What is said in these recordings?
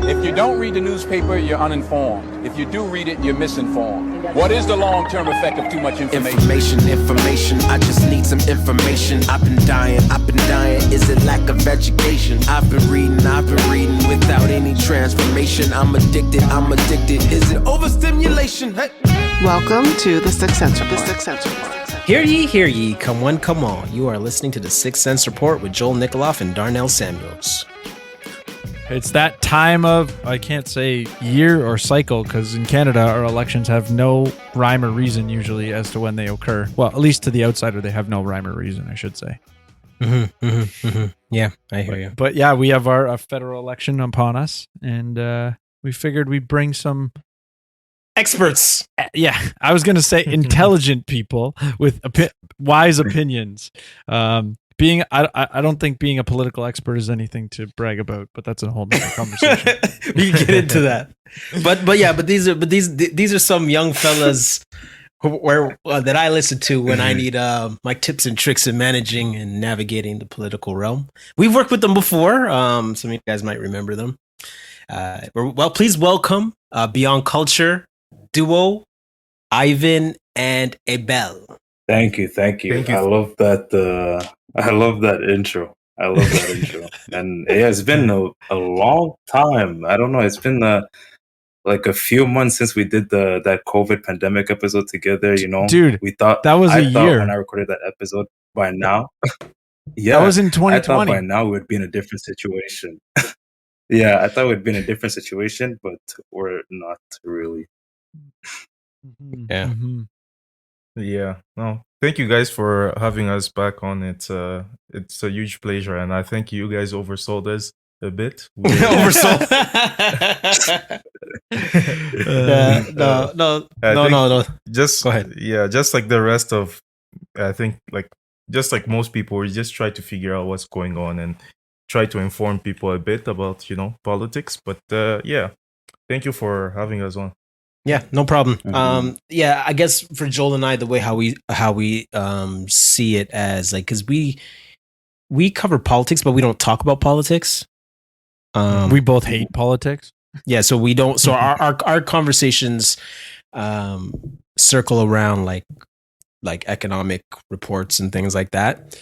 If you don't read the newspaper, you're uninformed. If you do read it, you're misinformed. What is the long-term effect of too much information? Information, I just need some information. I've been dying. Is it lack of education? I've been reading without any transformation. I'm addicted. Is it overstimulation? Hey. Welcome to the Sixth Sense Report. Hear ye, come one, come all. You are listening to the Sixth Sense Report with Joel Nikoloff and Darnell Samuels. It's that time of, I can't say year or cycle, because in Canada, our elections have no rhyme or reason usually as to when they occur. Well, at least to the outsider, they have no rhyme or reason, I should say. Yeah, I hear you. But yeah, we have our federal election upon us, and we figured we'd bring some experts. Yeah, I was going to say intelligent people with wise opinions. I don't think being a political expert is anything to brag about, but that's a whole other conversation. We can get into that. But these are some young fellas that I listen to when I need my tips and tricks in managing and navigating the political realm. We've worked with them before. Some of you guys might remember them. Please welcome Beyond Culture duo Yvan and Abel. Thank you. I love that intro. And yeah, it's been a long time. I don't know. It's been like a few months since we did that COVID pandemic episode together. You know, dude, we thought that was a year when I recorded that episode. By now, yeah, that was in 2020. I thought by now we'd be in a different situation. Yeah, I thought we'd be in a different situation, but we're not really. Yeah. Mm-hmm. Yeah. No. Thank you guys for having us back on. It's a huge pleasure, and I think you guys oversold us a bit. Oversold. No. Just go ahead. Yeah, just like the rest of, I think, just like most people, we just try to figure out what's going on and try to inform people a bit about politics. But yeah, thank you for having us on. Yeah, no problem. Mm-hmm. Yeah, I guess for Joel and I, the way how we see it as because we cover politics, but we don't talk about politics. We both hate politics. Yeah, so we don't. So our conversations circle around like economic reports and things like that.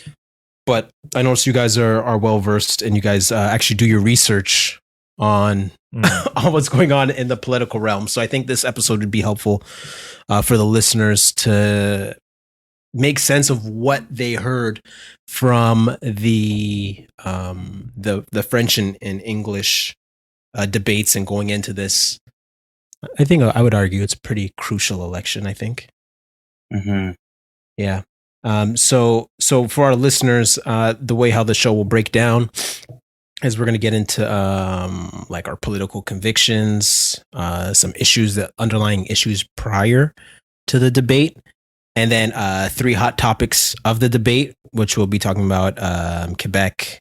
But I notice you guys are well versed, and you guys actually do your research on what's going on in the political realm. So I think this episode would be helpful for the listeners to make sense of what they heard from the French and English debates and going into this. I think I would argue it's a pretty crucial election, I think. Mm-hmm. Yeah. So for our listeners, the way how the show will break down is we're going to get into like our political convictions, some issues, the underlying issues prior to the debate, and then 3 hot topics of the debate, which we'll be talking about Quebec,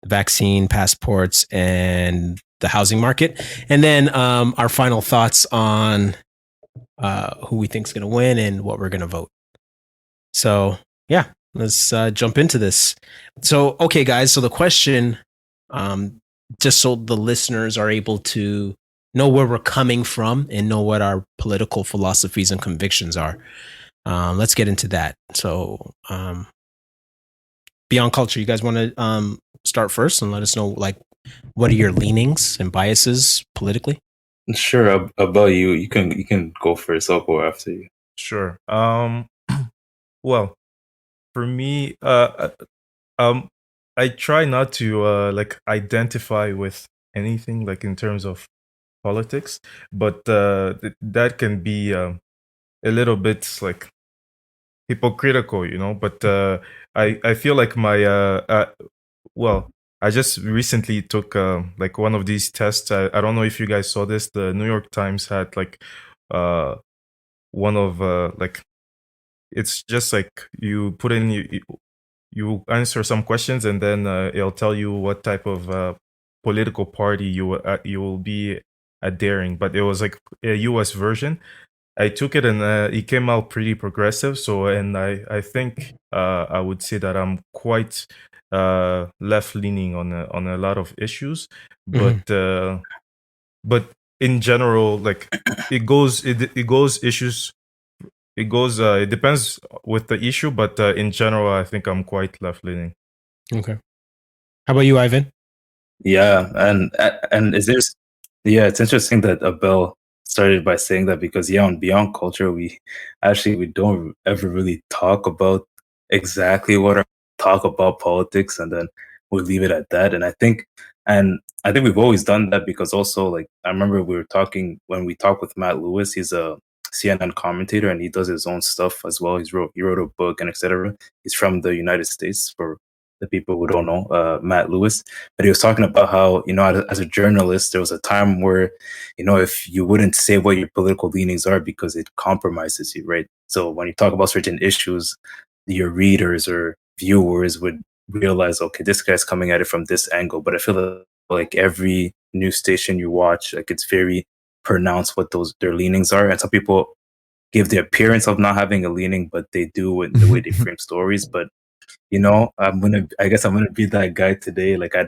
vaccine passports, and the housing market, and then our final thoughts on who we think is going to win and what we're going to vote. So yeah, let's jump into this. So okay, guys. So the question. Just so the listeners are able to know where we're coming from and know what our political philosophies and convictions are. Let's get into that. So, Beyond Culture, you guys want to start first and let us know what are your leanings and biases politically? Sure. About you, you can go first. I'll go after you. Sure. Well, for me, I try not to identify with anything in terms of politics, but that can be a little bit hypocritical, But I feel like my I just recently took one of these tests. I don't know if you guys saw this. The New York Times had one of it's just you put in you answer some questions, and then it'll tell you what type of political party you will be adhering. But it was a US version. I took it, and it came out pretty progressive. So, and I think I would say that I'm quite left leaning on a lot of issues. But but in general, like it goes issues. It depends with the issue, but in general, I think I'm quite left leaning. Okay. How about you, Ivan? Yeah, and is there's yeah, it's interesting that Abel started by saying that because on Beyond Culture, we don't ever really talk about exactly talk about politics, and then we leave it at that. And I think we've always done that because also like I remember we were talking when we talked with Matt Lewis. He's a CNN commentator and he does his own stuff as well. He wrote a book and etc. He's from the United States for the people who don't know, Matt Lewis. But he was talking about how, as a journalist, there was a time where, if you wouldn't say what your political leanings are because it compromises you, right? So when you talk about certain issues, your readers or viewers would realize, okay, this guy's coming at it from this angle. But I feel like every news station you watch, like it's very pronounced what their leanings are. And some people give the appearance of not having a leaning, but they do in the way they frame stories. But I guess I'm gonna be that guy today. Like I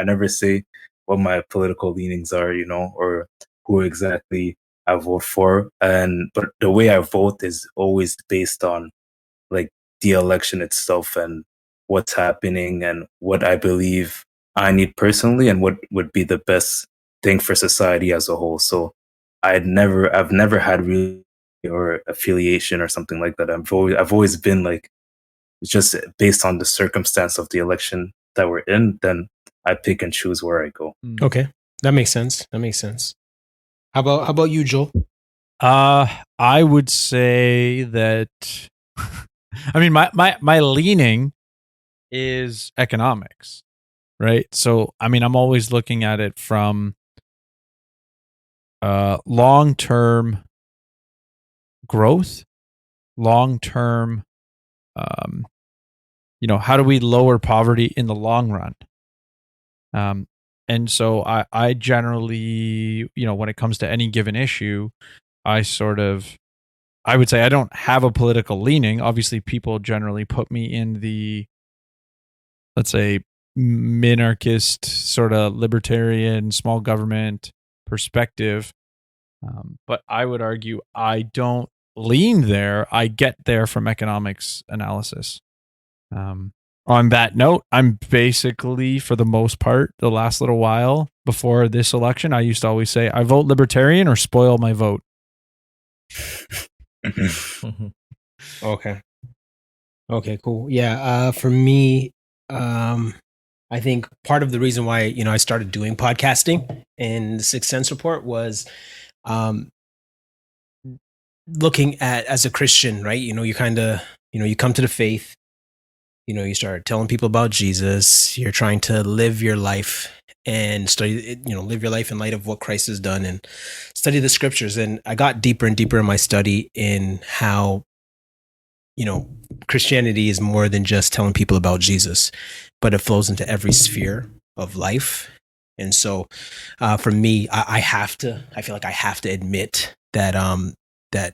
never say what my political leanings are, or who exactly I vote for. But the way I vote is always based on like the election itself and what's happening and what I believe I need personally and what would be the best thing for society as a whole. So I've never had really or affiliation or something like that. I've always been like, it's just based on the circumstance of the election that we're in, then I pick and choose where I go. Okay. That makes sense. How about you, Joel? I would say that I mean my leaning is economics, right? So I mean I'm always looking at it from long-term growth, long-term how do we lower poverty in the long run? And so I generally, when it comes to any given issue, I would say I don't have a political leaning. Obviously, people generally put me in the, let's say, minarchist, sort of libertarian, small government perspective. But I would argue I don't lean there. I get there from economics analysis. On that note, I'm basically, for the most part, the last little while before this election, I used to always say, I vote libertarian or spoil my vote. Okay, cool. Yeah, for me, I think part of the reason why, I started doing podcasting in the Sixth Sense Report was looking at, as a Christian, right? You kind of, you come to the faith, you start telling people about Jesus. You're trying to live your life and study, live your life in light of what Christ has done and study the scriptures. And I got deeper and deeper in my study in how, Christianity is more than just telling people about Jesus, but it flows into every sphere of life. And so for me, I feel like I have to admit that, that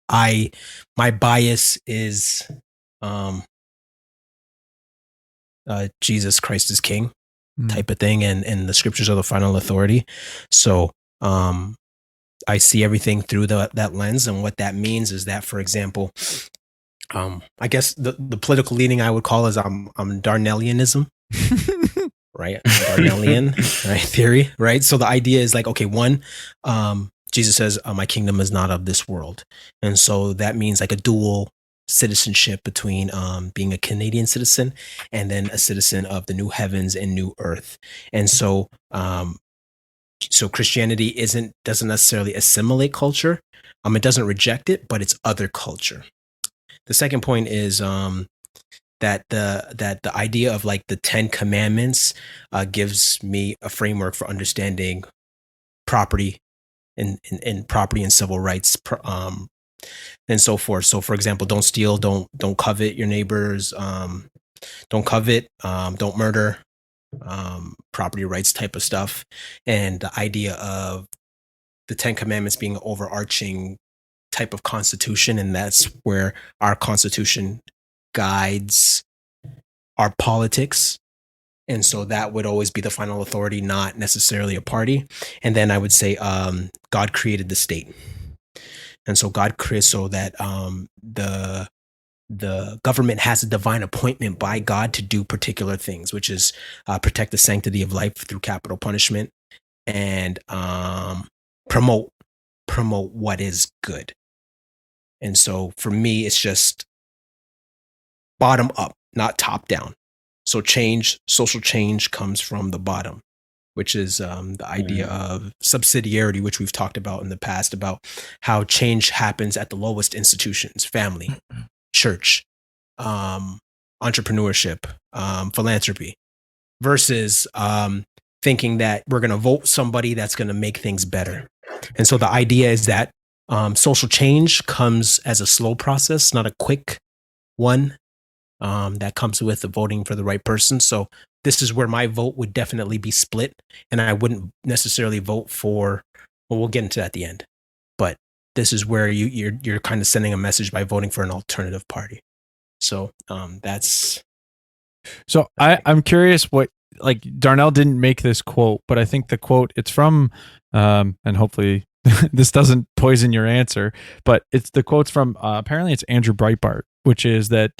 my bias is, Jesus Christ is King type of thing, and the scriptures are the final authority. So I see everything through that lens, and what that means is that, for example, I guess the political leaning I would call is I'm Darnellianism, right? Darnellian, right, theory, right? So the idea is like, okay, one, Jesus says, "My kingdom is not of this world," and so that means like a dual citizenship between being a Canadian citizen and then a citizen of the new heavens and new earth. And so so Christianity doesn't necessarily assimilate culture. It doesn't reject it, but it's other culture. The second point is that the idea of like the 10 commandments gives me a framework for understanding property and property and civil rights and so forth. So, for example, don't steal, don't covet your neighbors, don't covet, don't murder, property rights type of stuff, and the idea of the 10 Commandments being an overarching type of constitution, and that's where our constitution guides our politics And so that would always be the final authority, not necessarily a party. And then I would say God created the state. And so God created so that the government has a divine appointment by God to do particular things, which is protect the sanctity of life through capital punishment and promote what is good. And so for me, it's just bottom up, not top down. So social change comes from the bottom, which is the idea of subsidiarity, which we've talked about in the past, about how change happens at the lowest institutions, family, church, entrepreneurship, philanthropy, versus thinking that we're going to vote somebody that's going to make things better. And so the idea is that social change comes as a slow process, not a quick one. That comes with the voting for the right person. So this is where my vote would definitely be split, and I wouldn't necessarily vote for. Well, we'll get into that at the end, but this is where you're kind of sending a message by voting for an alternative party. So that's. So I'm curious what, like, Darnell didn't make this quote, but I think the quote, it's from, and hopefully this doesn't poison your answer, but it's the quote's from apparently it's Andrew Breitbart, which is that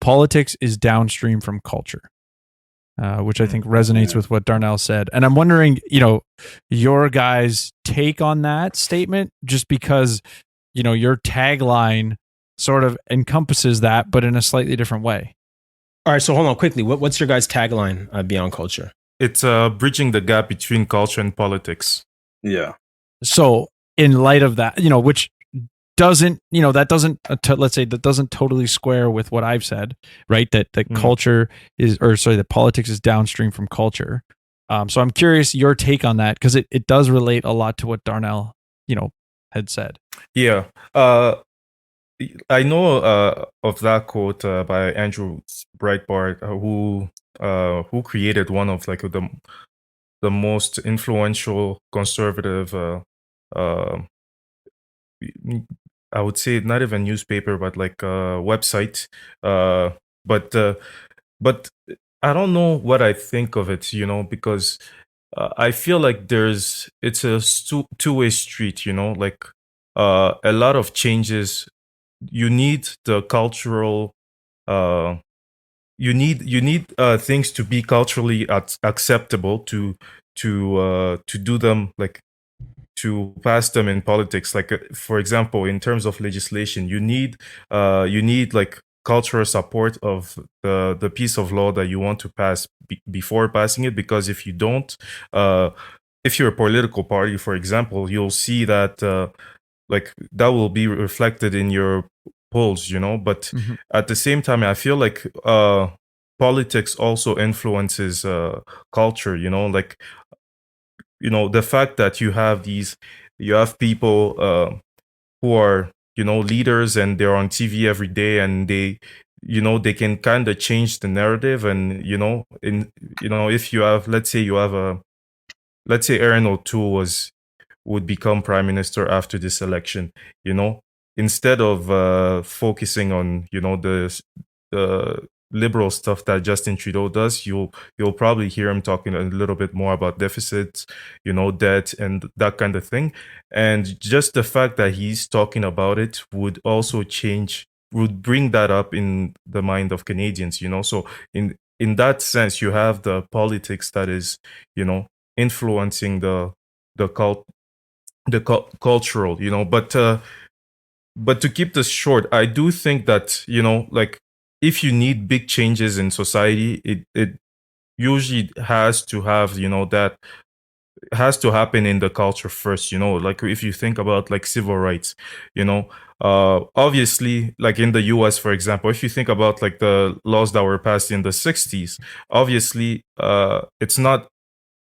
politics is downstream from culture, which I think resonates with what Darnell said. And I'm wondering, your guys' take on that statement, just because, your tagline sort of encompasses that, but in a slightly different way. All right, so hold on quickly. What's your guys' tagline Beyond Culture? It's bridging the gap between culture and politics. Yeah. So in light of that, which doesn't, that doesn't, let's say that doesn't totally square with what I've said, right? That culture is, that politics is downstream from culture. So I'm curious your take on that, because it does relate a lot to what Darnell, had said. Yeah. I know of that quote by Andrew Breitbart, who created one of like the most influential conservative, I would say not even newspaper, but like a website. But I don't know what I think of it, because I feel like it's a two-way street, like a lot of changes. You need the cultural, you need things to be culturally acceptable to do them, like to pass them in politics. Like for example, in terms of legislation, you need like cultural support of the piece of law that you want to pass before passing it, because if you don't, if you're a political party, for example, you'll see that like that will be reflected in your polls, but at the same time, I feel like politics also influences culture, like the fact that you have people who are leaders, and they're on TV every day, and they can kind of change the narrative. And if you have, let's say Aaron O'Toole would become prime minister after this election, instead of focusing on the liberal stuff that Justin Trudeau does, you'll probably hear him talking a little bit more about deficits, debt, and that kind of thing. And just the fact that he's talking about it would bring that up in the mind of Canadians, so in that sense, you have the politics that is influencing the cultural, but to keep this short, I do think that like if you need big changes in society, it usually has to have that has to happen in the culture first. Like if you think about like civil rights, obviously, like in the US, for example, if you think about like the laws that were passed in the 60s, obviously it's not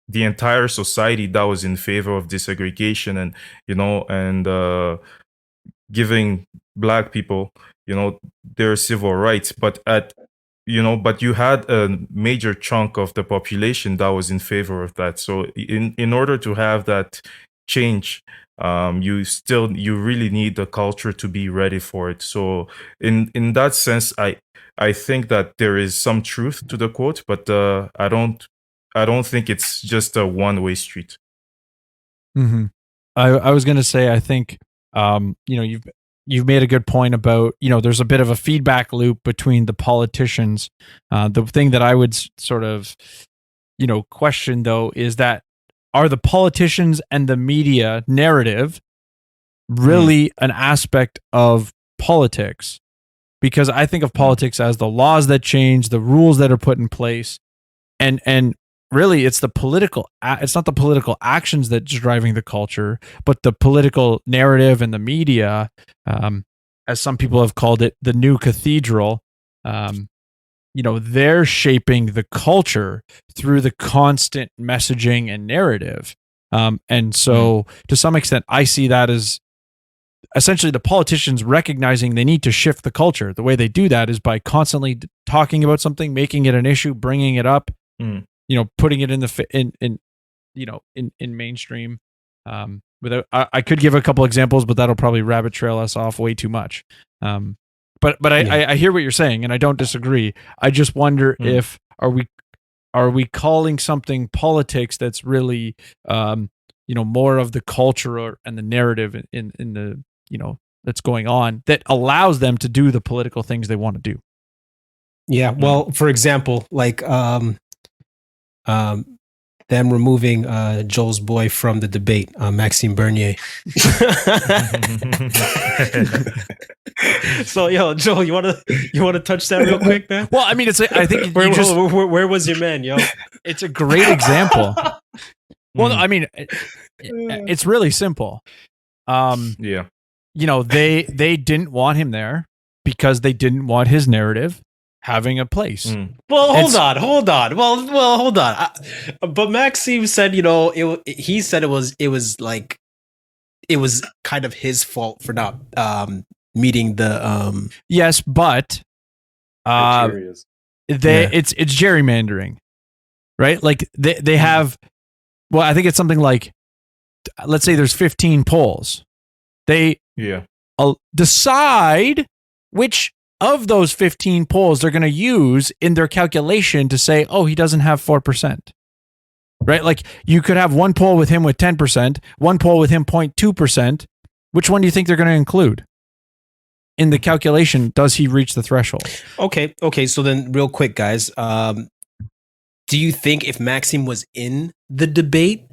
the entire society that was in favor of desegregation and giving Black people their civil rights, but but you had a major chunk of the population that was in favor of that. So in order to have that change, you really need the culture to be ready for it. So in that sense, I think that there is some truth to the quote, but I don't think it's just a one-way street. Mm-hmm. I was going to say, I think, you've made a good point about, there's a bit of a feedback loop between the politicians. The thing that I would sort of, question though, is that are the politicians and the media narrative really an aspect of politics? Because I think of politics as the laws that change, the rules that are put in place, and really it's it's not the political actions that's driving the culture, but the political narrative and the media, as some people have called it, the new cathedral. They're shaping the culture through the constant messaging and narrative. And so to some extent, I see that as essentially the politicians recognizing they need to shift the culture. The way they do that is by constantly talking about something, making it an issue, bringing it up, putting it in mainstream. Without, I could give a couple examples, but that'll probably rabbit trail us off way too much. But I hear what you're saying, and I don't disagree. I just wonder if are we calling something politics that's really more of the culture and the narrative in the that's going on that allows them to do the political things they want to do. Yeah. Well, for example, like them removing Joel's boy from the debate, Maxime Bernier. So, Joel, you want to touch that real quick, man? Well, I mean, I think where was your man, yo? It's a great example. Well, I mean, it's really simple. Yeah. They didn't want him there because they didn't want his narrative having a place. Well, hold on. Well, hold on. But Maxime said, he said it was like it was kind of his fault for not meeting the Yes, but it's gerrymandering, right? Like they have. Well, I think it's something like, let's say there's 15 polls. They decide which of those 15 polls they're going to use in their calculation to say, oh, he doesn't have 4%. Right? Like you could have one poll with him with 10%, one poll with him 0.2%. Which one do you think they're going to include in the calculation? Does he reach the threshold? Okay. So then real quick, guys, do you think if Maxime was in the debate,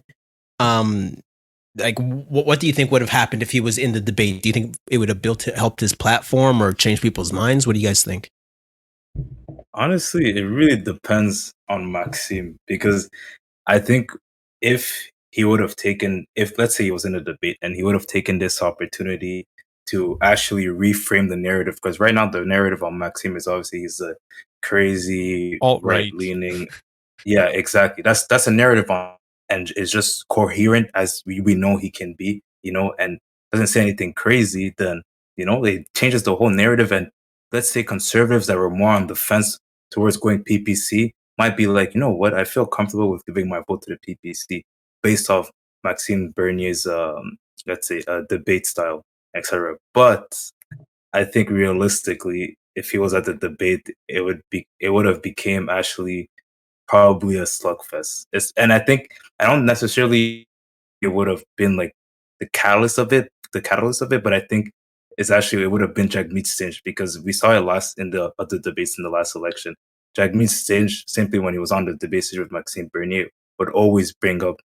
like what do you think would have happened if he was in the debate? Do you think it would have helped his platform or changed people's minds? What do you guys think? Honestly, it really depends on Maxime, because I think if let's say he was in a debate and he would have taken this opportunity to actually reframe the narrative, because right now the narrative on Maxime is obviously he's a crazy alt-right leaning. Yeah, exactly. That's a narrative on, and is just coherent as we know he can be, and doesn't say anything crazy. Then it changes the whole narrative. And let's say conservatives that were more on the fence towards going PPC might be like, what, I feel comfortable with giving my vote to the PPC based off Maxime Bernier's let's say debate style, etc. But I think realistically, if he was at the debate, it would have became actually probably a slugfest. And I think I don't necessarily it would have been like the catalyst of it, but I think it would have been Jagmeet Singh, because we saw it last in the other debates in the last election. Jagmeet Singh, simply when he was on the debate stage with Maxime Bernier, would always bring up,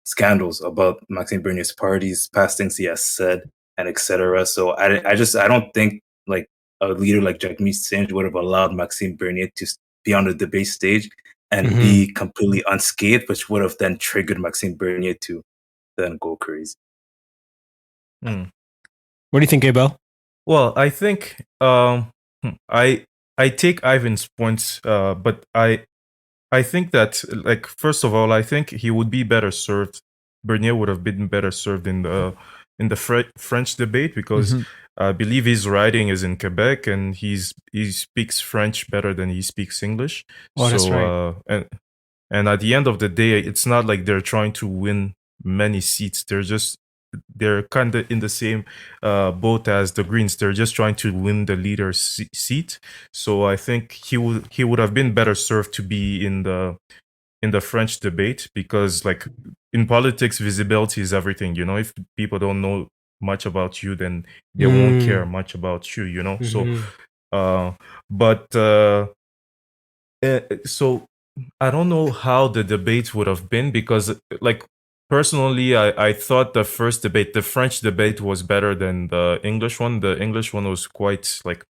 scandals about Maxime Bernier's parties, past things he has said, and etc. So I don't think like a leader like Jagmeet Singh would have allowed Maxime Bernier to be on the debate stage and be completely unscathed, which would have then triggered Maxime Bernier to then go crazy. What do you think, Abel? Well, I think I take Ivan's points, but I think that, like, first of all, I think he would be better served. Bernier would have been better served in the French debate, because I believe his writing is in Quebec and he speaks French better than he speaks English. Oh, that's right. And at the end of the day, it's not like they're trying to win many seats. They're just they're kind of in the same boat as the Greens. They're just trying to win the leader seat. So I think he would have been better served to be in the French debate, because like in politics, visibility is everything. You know, if people don't know much about you, then they won't care much about you. You know, Mhm. so I don't know how the debate would have been, because like personally, I thought the first debate, the French debate, was better than the English one. The English one was quite like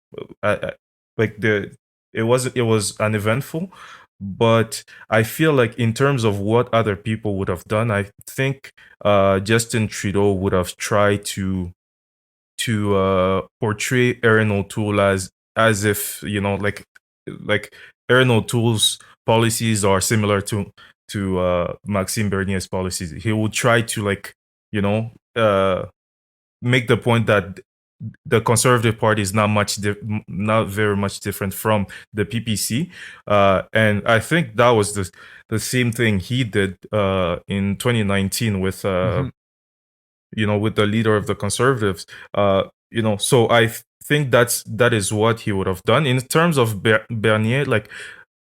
like it was uneventful, but I feel like in terms of what other people would have done, I think Justin Trudeau would have tried to portray Erin O'Toole as if, you know, like Erin O'Toole's policies are similar to Maxime Bernier's policies. He would try to, like, you know, make the point that the Conservative Party is not very much different from the PPC, and I think that was the same thing he did in 2019 with you know, with the leader of the Conservatives. You know, so think that is what he would have done. In terms of Bernier, like,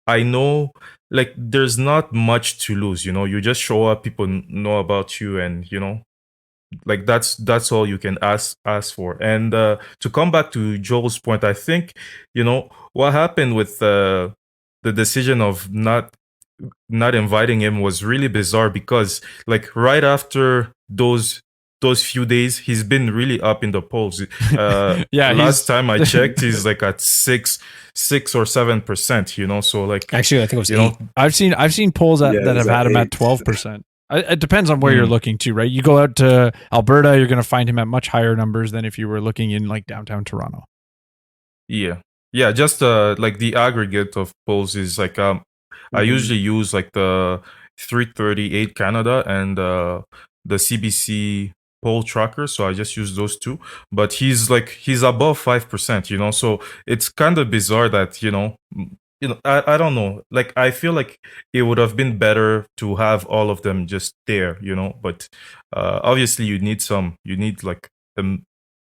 I know, like, there's not much to lose. You know, you just show up, people know about you, and, you know, like, that's all you can ask for. And to come back to Joel's point, I think, you know, what happened with the decision of not inviting him was really bizarre, because like right after those few days, he's been really up in the polls. Yeah, Last time I checked, he's like at 6 or 7%, you know. So like, Actually, I think it was you 8. know, I've seen polls that Yeah, have he's had at him at 8. 12%. It depends on where you're looking to, right? You go out to Alberta, you're going to find him at much higher numbers than if you were looking in like downtown Toronto. yeah, just like the aggregate of polls is like I usually use like the 338 Canada and the CBC poll tracker, so I just use those two. But he's above 5%, you know. So it's kind of bizarre that, you know, I don't know. Like, I feel like it would have been better to have all of them just there, you know. But obviously, you need like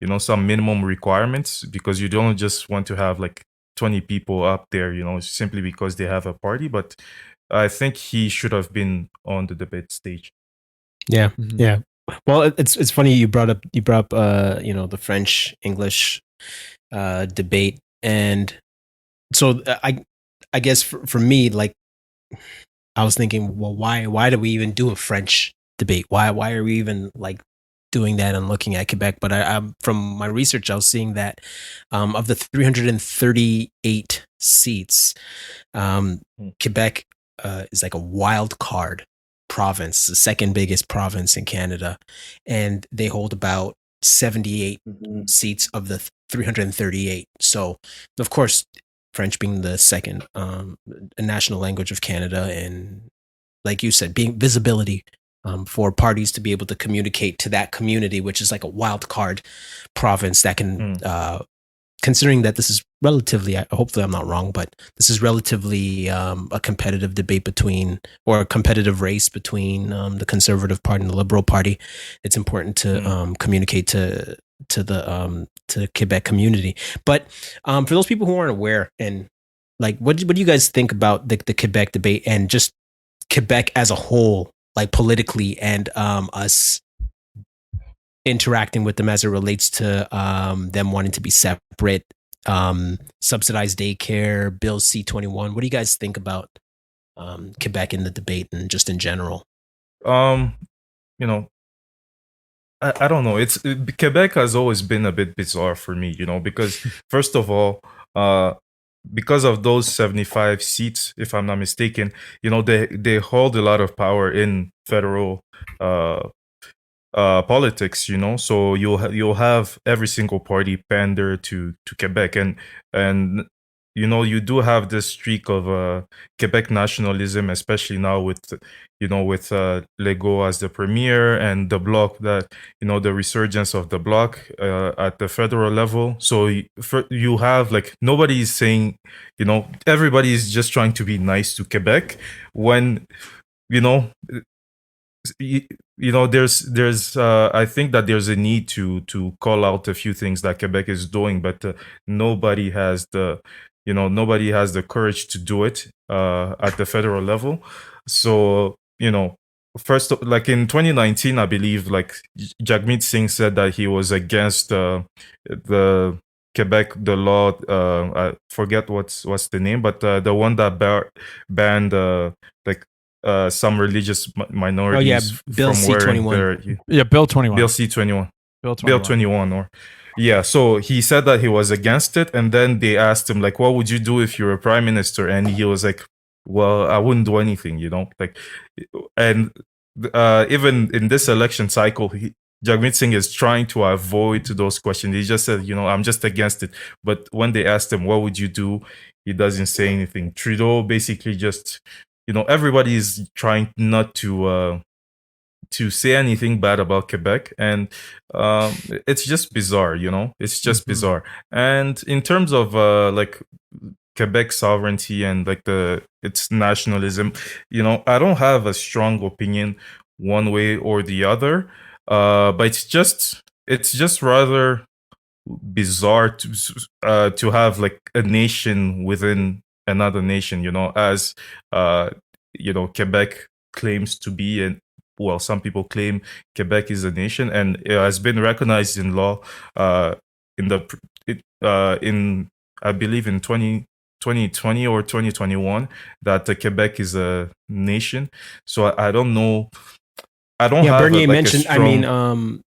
you know, some minimum requirements, because you don't just want to have like 20 people up there, you know, simply because they have a party. But I think he should have been on the debate stage. Yeah, yeah. Well, it's funny you brought up you know, the French English debate, and so I guess for me, like, I was thinking, well, why do we even do a French debate? Why are we even like doing that and looking at Quebec? But I from my research, I was seeing that of the 338 seats, Quebec is like a wild card province, the second biggest province in Canada, and they hold about 78 seats of the 338. So, of course, French being the second national language of Canada, and like you said, being visibility for parties to be able to communicate to that community, which is like a wild card province that can, considering that this is relatively, hopefully I'm not wrong, but this is relatively a competitive debate between, or a competitive race between the Conservative Party and the Liberal Party. It's important to communicate to the Quebec community. But for those people who aren't aware, and like, what do you guys think about the Quebec debate and just Quebec as a whole, like politically, and us interacting with them as it relates to them wanting to be separate, subsidized daycare, Bill C-21? What do you guys think about Quebec in the debate and just in general? You know, I don't know. Quebec has always been a bit bizarre for me, you know, because first of all, because of those 75 seats, if I'm not mistaken, you know, they hold a lot of power in federal politics, you know. So you'll have every single party pander to Quebec, and you know, you do have this streak of Quebec nationalism, especially now with, you know, with Legault as the premier, and the bloc, that, you know, the resurgence of the bloc at the federal level. So you have, like, nobody is saying, you know, everybody is just trying to be nice to Quebec, when, you know, there's I think that there's a need to call out a few things that Quebec is doing, but nobody has the courage to do it at the federal level. So first, like in 2019, I believe, like Jagmeet Singh said that he was against the Quebec, the law. I forget what's the name, but the one that banned like some religious minorities Bill from wearing C-21. Yeah, Bill 21. Bill C-21. Bill 21. Bill 21, or yeah. So he said that he was against it, and then they asked him, like, what would you do if you were a prime minister? And he was like, well, I wouldn't do anything, like, and even in this election cycle, Jagmeet Singh is trying to avoid those questions. He just said, I'm just against it. But when they asked him, what would you do? He doesn't say anything. Trudeau basically just, everybody is trying not to say anything bad about Quebec, and it's just bizarre. It's just bizarre. And in terms of like Quebec sovereignty and like its nationalism, I don't have a strong opinion one way or the other, but it's just rather bizarre to have like a nation within another nation, as Quebec claims to be, and well, some people claim Quebec is a nation, and it has been recognized in law in I believe in 2020 or 2021 that Quebec is a nation. So I don't know. I don't have Bernier like mentioned. a strong,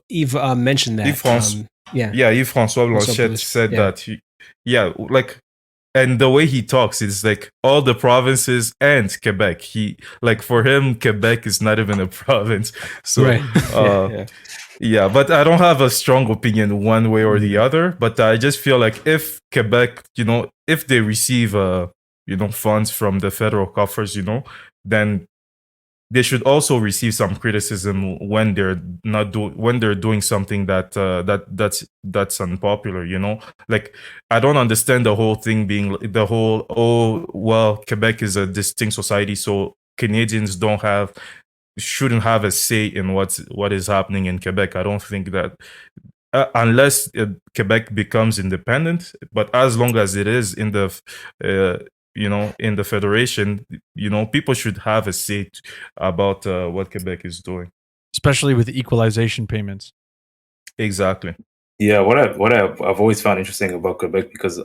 Yves mentioned that. Yves François Blanchet said that. Like, and the way he talks is like all the provinces and Quebec. For him, Quebec is not even a province. So, right. But I don't have a strong opinion one way or the other. But I just feel like if Quebec, if they receive, funds from the federal coffers, then they should also receive some criticism when they're doing something that's unpopular. Like, I don't understand the whole thing being Quebec is a distinct society, so Canadians shouldn't have a say in what is happening in Quebec. I don't think that unless Quebec becomes independent, but as long as it is in the in the federation, people should have a say about what Quebec is doing, especially with equalization payments. Exactly. Yeah, I've always found interesting about Quebec, because I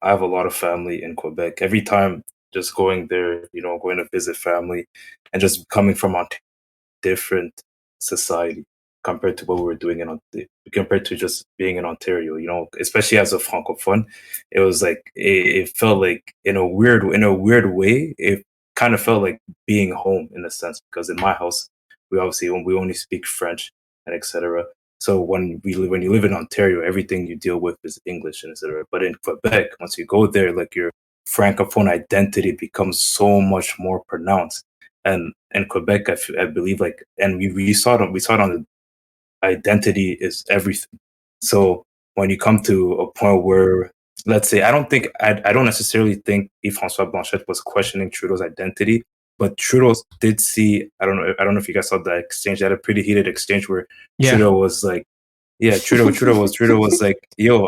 have a lot of family in Quebec. Every time just going there, going to visit family, and just coming from a different society compared to what we were doing compared to just being in Ontario, especially as a francophone. It was like it felt like in a weird way, it kind of felt like being home in a sense, because in my house we only speak French and etc. So when you live in Ontario, everything you deal with is English and etc. But in Quebec, once you go there, like, your francophone identity becomes so much more pronounced. And in Quebec, I believe, like, and we saw it on the identity is everything. So when you come to a point where, let's say, I don't necessarily think Yves François Blanchet was questioning Trudeau's identity, but Trudeau did see, I don't know if you guys saw that exchange. They had a pretty heated exchange where Trudeau was like, Trudeau was like, yo,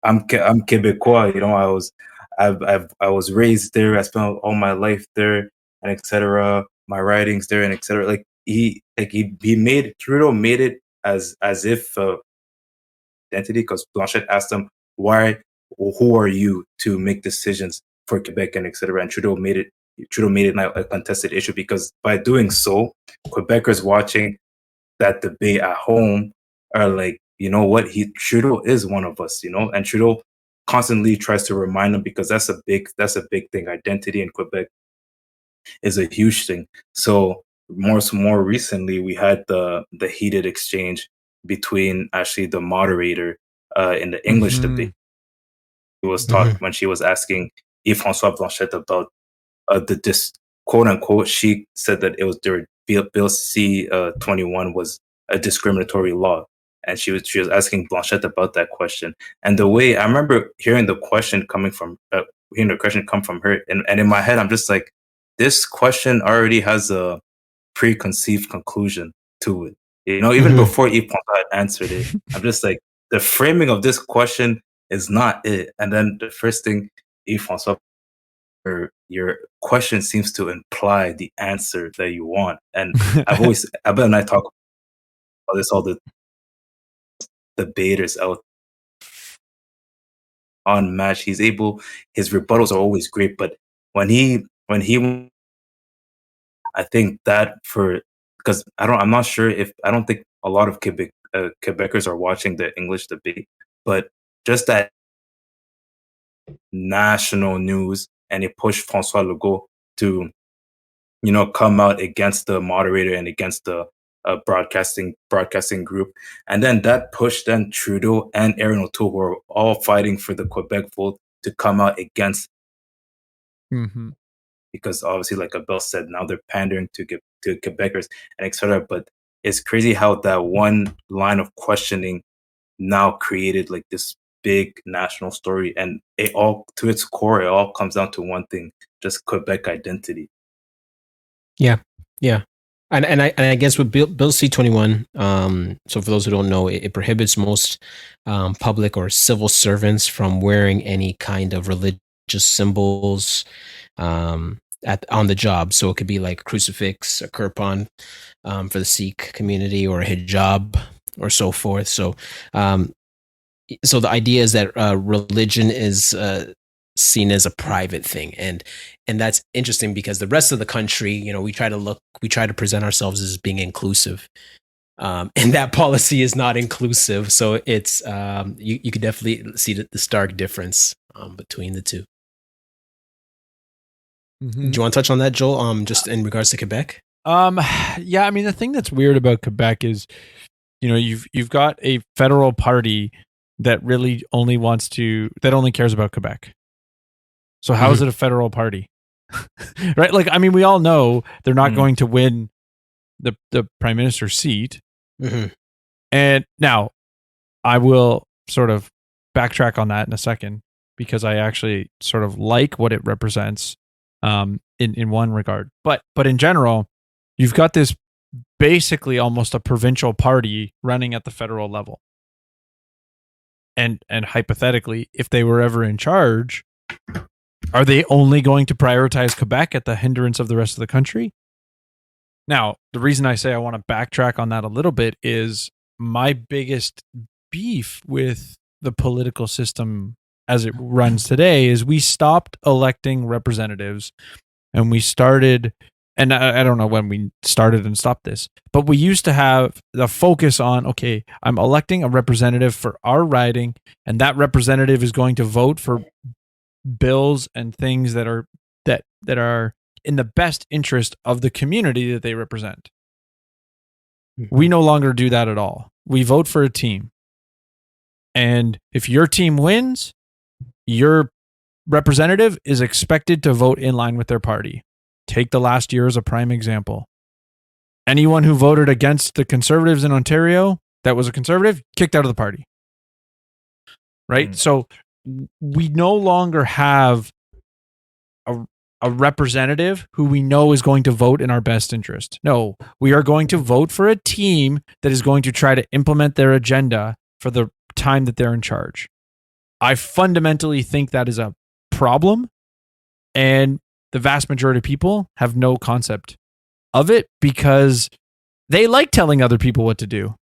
I'm Quebecois, I was raised there, I spent all my life there, and etc. My writings there, and etc. Like, Trudeau made it as if identity, because Blanchet asked him, who are you to make decisions for Quebec and etc. And Trudeau made it not a contested issue, because by doing so, Quebecers watching that debate at home are like, you know what, Trudeau is one of us, and Trudeau constantly tries to remind them, because that's a big thing. Identity in Quebec is a huge thing. So more recently, we had the heated exchange between actually the moderator in the English debate. He was talking when she was asking Yves François Blanchet about this quote unquote. She said that it was Bill C-21 was a discriminatory law, and she was asking Blanchet about that question. And the way I remember hearing the question come from her, and in my head, I'm just like, this question already has a preconceived conclusion to it. Even before Yvan had answered it, I'm just like, the framing of this question is not it. And then the first thing Yvan saw, your question seems to imply the answer that you want. And Abel and I talk about this all the debaters out on match. His rebuttals are always great, but when he I think that because I'm not sure I don't think a lot of Quebecers are watching the English debate, but just that national news, and it pushed François Legault to, come out against the moderator and against the broadcasting group, and then that pushed then Trudeau and Aaron O'Toole, who are all fighting for the Quebec vote, to come out against. Because obviously, like Abel said, now they're pandering to Quebecers and etc. But it's crazy how that one line of questioning now created like this big national story, and it all, to its core, it all comes down to one thing: just Quebec identity. Yeah. And I guess with Bill C-21, so for those who don't know, it prohibits most public or civil servants from wearing any kind of religious symbols on the job. So it could be like a crucifix, a kirpan for the Sikh community, or a hijab, or so forth. So the idea is that religion is seen as a private thing, and that's interesting because the rest of the country, we try to present ourselves as being inclusive, and that policy is not inclusive. So it's you could definitely see the stark difference between the two. Do you want to touch on that, Joel? Just in regards to Quebec? Yeah, I mean, the thing that's weird about Quebec is, you've got a federal party that really only cares about Quebec. So how is it a federal party? Right? Like, I mean, we all know they're not going to win the prime minister's seat. And now I will sort of backtrack on that in a second, because I actually sort of like what it represents in one regard. But in general, you've got this basically almost a provincial party running at the federal level. And hypothetically, if they were ever in charge, are they only going to prioritize Quebec at the hindrance of the rest of the country? Now, the reason I say I want to backtrack on that a little bit is my biggest beef with the political system as it runs today is we stopped electing representatives, and we started, and I don't know when we started and stopped this, but we used to have the focus on, okay, I'm electing a representative for our riding, and that representative is going to vote for bills and things that are in the best interest of the community that they represent. We no longer do that at all. We vote for a team. And if your team wins, your representative is expected to vote in line with their party. Take the last year as a prime example. Anyone who voted against the Conservatives in Ontario that was a Conservative, kicked out of the party. Right? So we no longer have a representative who we know is going to vote in our best interest. No, we are going to vote for a team that is going to try to implement their agenda for the time that they're in charge. I fundamentally think that is a problem, and the vast majority of people have no concept of it because they like telling other people what to do.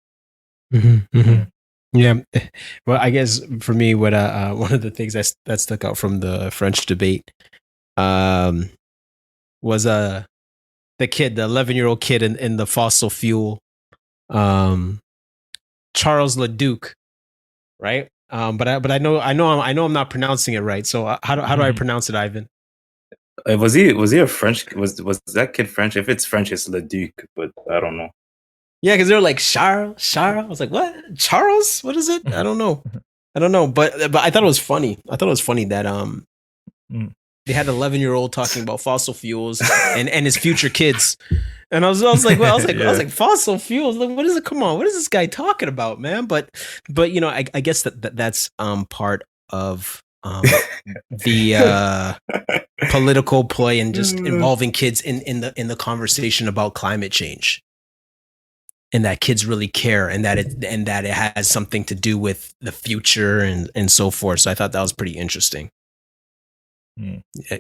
Yeah. Well, I guess for me, what one of the things that stuck out from the French debate was the 11-year-old kid in the fossil fuel, Charles Leduc, right? But I know I'm not pronouncing it right. So how do I pronounce it, Yvan? Was he a French? Was that kid French? If it's French, it's Leduc, but I don't know. Yeah, because they were like Charles. I was like, what? Charles? What is it? I don't know. But I thought it was funny. I thought it was funny that they had an 11-year-old talking about fossil fuels and his future kids. And I was like, I was like, fossil fuels? Like, what is it? Come on, what is this guy talking about, man? But I guess that's part of the political play and just involving kids in the conversation about climate change, and that kids really care, and that it has something to do with the future and so forth. So I thought that was pretty interesting.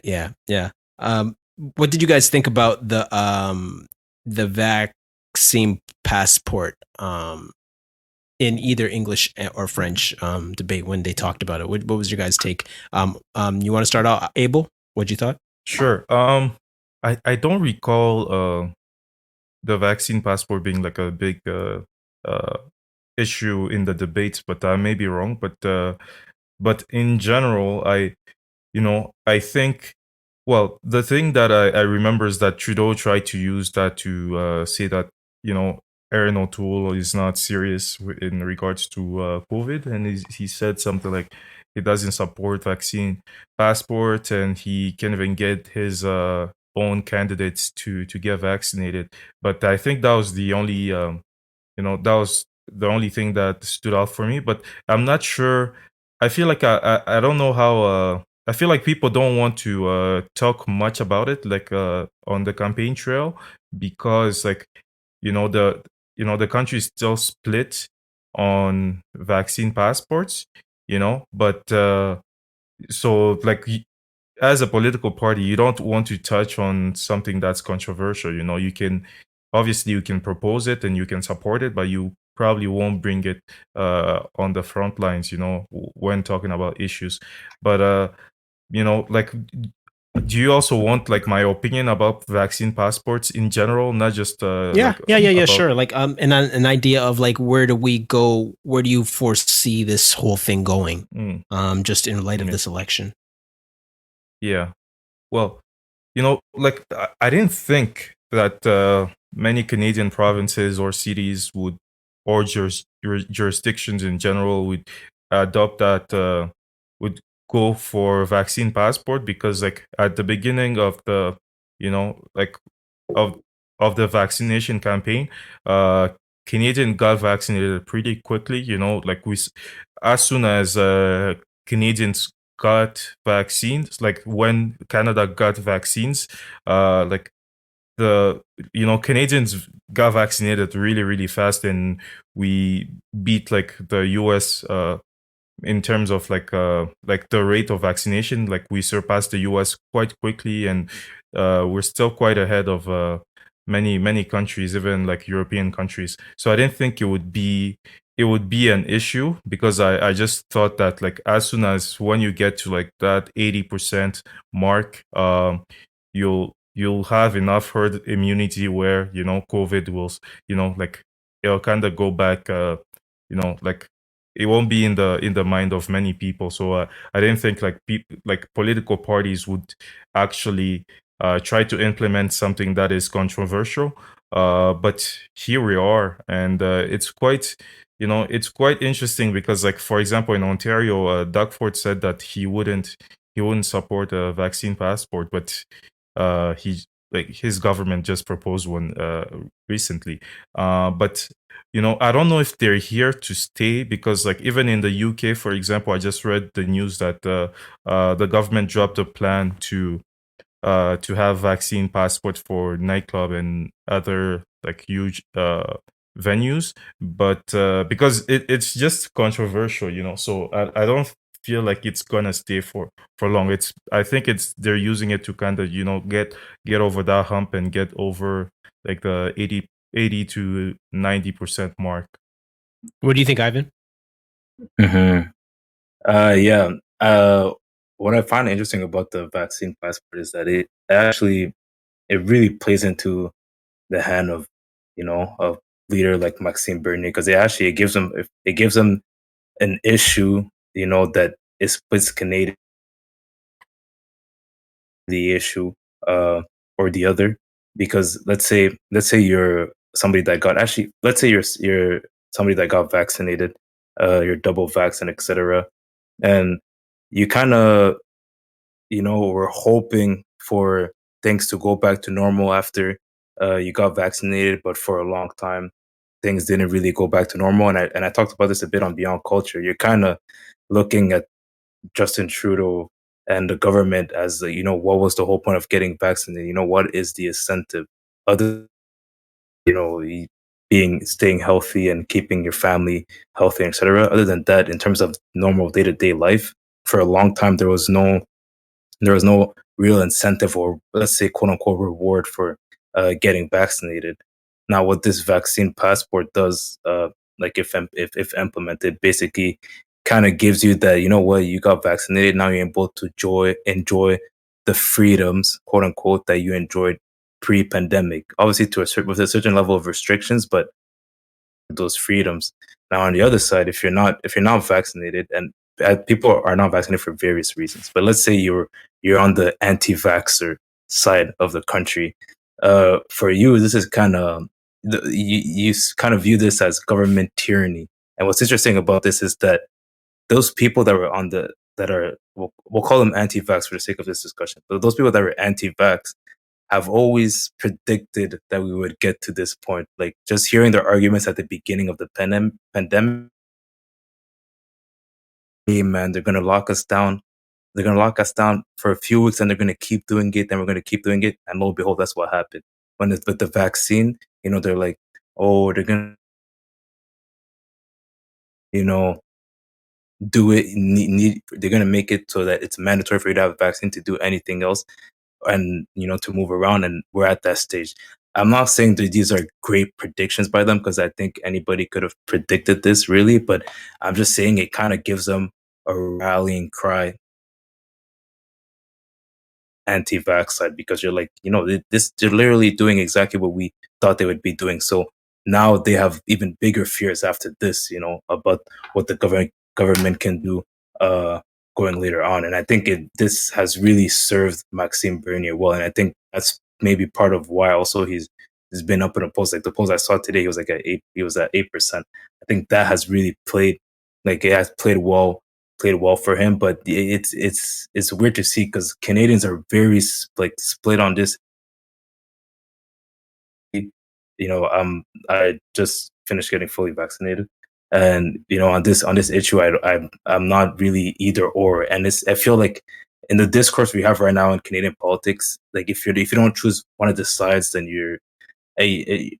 Yeah. What did you guys think about the vaccine passport in either English or French debate when they talked about it? What was your guys' take? You want to start out, Abel? What you thought? Sure. I don't recall the vaccine passport being like a big issue in the debates, but I may be wrong. But in general, I think, well, the thing that I remember is that Trudeau tried to use that to say that, Erin O'Toole is not serious in regards to COVID. And he said something like he doesn't support vaccine passport, and he can't even get his own candidates to get vaccinated. But I think that was the only, that was the only thing that stood out for me. But I'm not sure. I feel like I don't know how. I feel like people don't want to talk much about it, like on the campaign trail, because like the country is still split on vaccine passports, but so like as a political party, you don't want to touch on something that's controversial. You can propose it and you can support it, but you probably won't bring it on the front lines, when talking about issues. But like, do you also want like my opinion about vaccine passports in general, not just yeah, about... sure. Like an idea of like, where do we go? Where do you foresee this whole thing going? Just in light of this election. Yeah. Well, like I didn't think that many Canadian provinces or cities or jurisdictions in general would adopt that, would go for vaccine passport, because like at the beginning of the, like of the vaccination campaign, Canadian got vaccinated pretty quickly. Like as soon as Canadians got vaccines, like when Canada got vaccines, like the Canadians got vaccinated really really fast, and we beat like the US in terms of like the rate of vaccination. Like we surpassed the US quite quickly, and we're still quite ahead of many countries, even like European countries. So I didn't think it would be an issue, because I just thought that like as soon as when you get to like that 80% mark, you'll have enough herd immunity where COVID will like it'll kind of go back, like it won't be in the mind of many people. So I didn't think like political parties would actually try to implement something that is controversial. But here we are, and it's quite interesting, because like for example in Ontario, Doug Ford said that he wouldn't support a vaccine passport, but he like his government just proposed one recently. But I don't know if they're here to stay, because like even in the UK, for example, I just read the news that the government dropped a plan to have vaccine passports for nightclub and other like huge venues, but because it's just controversial, so I don't feel like it's gonna stay for long. I think they're using it to kind of get over that hump and get over like the 80 to 90% mark. What do you think, Yvan? Yeah. What I find interesting about the vaccine passport is that it really plays into the hand of a leader like Maxime Bernier, because it gives them an issue that is splits Canadian the issue or the other. Because let's say you're somebody that got let's say you're somebody that got vaccinated, you're double vaccinated, etc., and you kind of were hoping for things to go back to normal after you got vaccinated, but for a long time things didn't really go back to normal. And I talked about this a bit on Beyond Culture. You're kind of looking at Justin Trudeau and the government as what was the whole point of getting vaccinated? What is the incentive other being staying healthy and keeping your family healthy, etc. Other than that, in terms of normal day-to-day life, for a long time there was no real incentive or, let's say, quote unquote reward for getting vaccinated. Now, what this vaccine passport does, like if implemented, basically kind of gives you that, you got vaccinated, now you're able to enjoy the freedoms, quote unquote, that you enjoyed pre-pandemic. Obviously, with a certain level of restrictions, but those freedoms. Now, on the other side, if you're not vaccinated, and people are not vaccinated for various reasons, but let's say you're on the anti-vaxxer side of the country. For you, this is kind of you kind of view this as government tyranny. And what's interesting about this is that those people that were that are we'll call them anti-vax for the sake of this discussion. But those people that were anti-vax have always predicted that we would get to this point. Like, just hearing their arguments at the beginning of the pandemic, hey man, they're gonna lock us down. They're gonna lock us down for a few weeks, and they're gonna keep doing it. Then we're gonna keep doing it, and lo and behold, that's what happened. With the vaccine, they're like, oh, they're gonna, you know, do it. They're gonna make it so that it's mandatory for you to have a vaccine to do anything else, and to move around. And we're at that stage. I'm not saying that these are great predictions by them, because I think anybody could have predicted this, really, but I'm just saying it kind of gives them a rallying cry, anti-vax side, because you're like, they're literally doing exactly what we thought they would be doing. So now they have even bigger fears after this, about what the government can do going later on. And I think this has really served Maxime Bernier well. And I think that's maybe part of why also he's been up in the polls. Like the polls I saw today, he was like at 8%. He was at 8%. I think that has really it has played well for him. But it's weird to see, because Canadians are very split on this. I just finished getting fully vaccinated, and on this issue, I'm not really either or. And I feel like in the discourse we have right now in Canadian politics, like if you don't choose one of the sides, then you're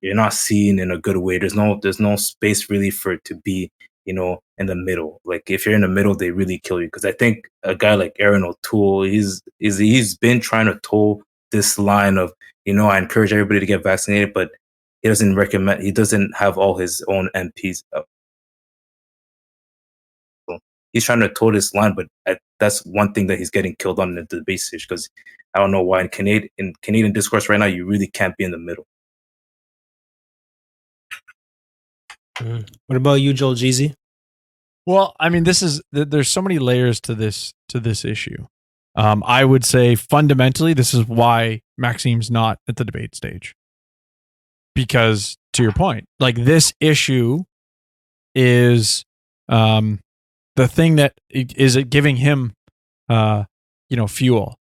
not seen in a good way. There's no space really for it to be, in the middle. Like if you're in the middle, they really kill you. Because I think a guy like Aaron O'Toole, he's been trying to toe this line of, I encourage everybody to get vaccinated, but he doesn't have all his own MPs. So he's trying to toe this line, but that's one thing that he's getting killed on in the debate stage, because I don't know why in Canadian discourse right now, you really can't be in the middle. What about you, Joel Jeezy? Well, I mean, there's so many layers to this issue. I would say fundamentally, this is why Maxime's not at the debate stage. Because to your point, like this issue is the thing that is it giving him, fuel.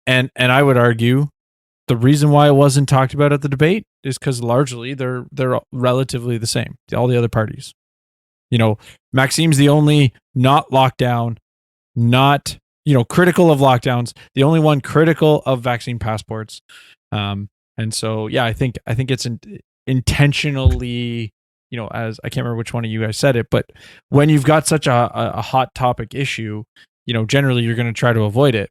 And I would argue the reason why it wasn't talked about at the debate is because largely they're relatively the same. All the other parties, Maxime's the only not lockdown, not critical of lockdowns, the only one critical of vaccine passports. And so, yeah, I think it's intentionally, as I can't remember which one of you guys said it, but when you've got such a hot topic issue, generally you're going to try to avoid it.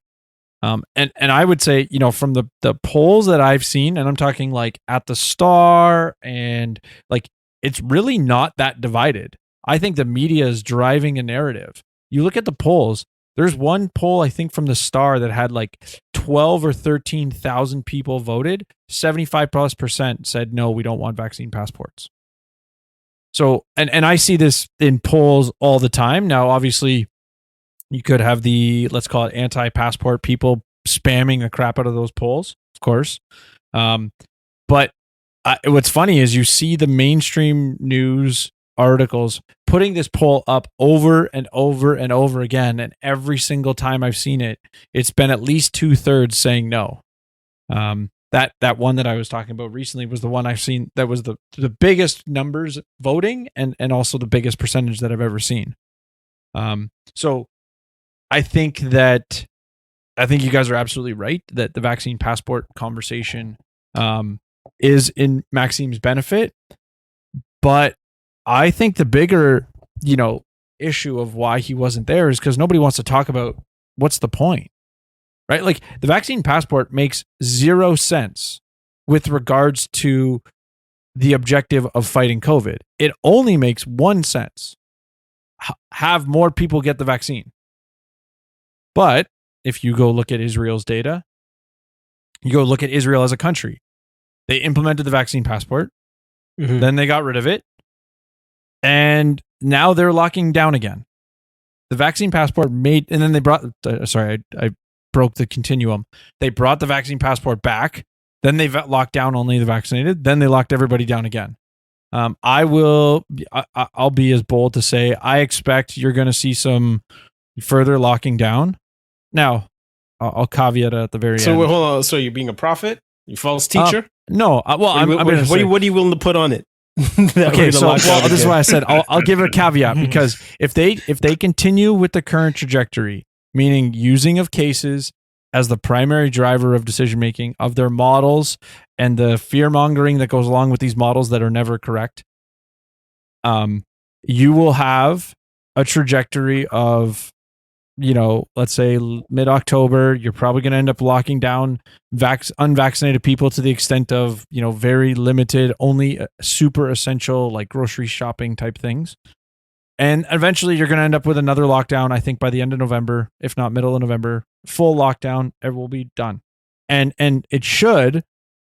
And I would say, from the polls that I've seen, and I'm talking like at the Star, and like it's really not that divided. I think the media is driving a narrative. You look at the polls. There's one poll, I think, from the Star that had like 12 or 13,000 people voted. 75+% said, no, we don't want vaccine passports. So, and I see this in polls all the time. Now, obviously, you could have let's call it anti-passport people spamming the crap out of those polls, of course. But what's funny is you see the mainstream news articles putting this poll up over and over and over again, and every single time I've seen it, it's been at least 2/3 saying no. That one that I was talking about recently was the one I've seen that was the biggest numbers voting, and also the biggest percentage that I've ever seen. So I think you guys are absolutely right that the vaccine passport conversation is in Maxime's benefit. But I think the bigger, issue of why he wasn't there is because nobody wants to talk about what's the point, right? Like the vaccine passport makes zero sense with regards to the objective of fighting COVID. It only makes one sense. Have more people get the vaccine. But if you go look at Israel's data, you go look at Israel as a country. They implemented the vaccine passport. Mm-hmm. Then they got rid of it. And now they're locking down again. The vaccine passport and then they brought, I broke the continuum. They brought the vaccine passport back. Then they locked down only the vaccinated. Then they locked everybody down again. I'll be as bold to say, I expect you're going to see some further locking down. Now, I'll caveat at the very end. So hold on. So you're being a prophet? You false teacher? No. What are you willing to put on it? Okay, so this is why I said I'll give a caveat, because if they continue with the current trajectory, meaning using of cases as the primary driver of decision making of their models and the fear mongering that goes along with these models that are never correct, you will have a trajectory of, let's say mid-October, you're probably going to end up locking down unvaccinated people to the extent of, very limited, only super essential, like grocery shopping type things. And eventually you're going to end up with another lockdown, I think by the end of November, if not middle of November, full lockdown, it will be done. And it should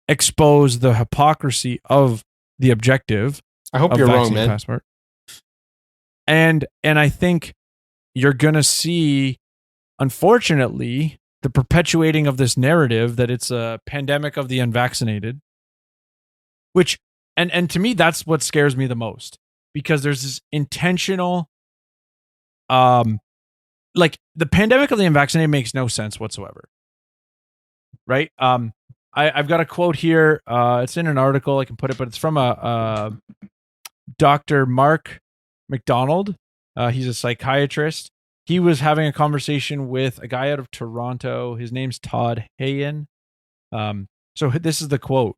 expose the hypocrisy of the objective. I hope you're wrong, man. Passport. And I think you're going to see, unfortunately, the perpetuating of this narrative that it's a pandemic of the unvaccinated, which, and to me, that's what scares me the most, because there's this intentional, like the pandemic of the unvaccinated makes no sense whatsoever. Right. I've got a quote here. It's in an article. I can put it, but it's from a Dr. Mark McDonald. He's a psychiatrist. He was having a conversation with a guy out of Toronto. His name's Todd Hayen. So this is the quote.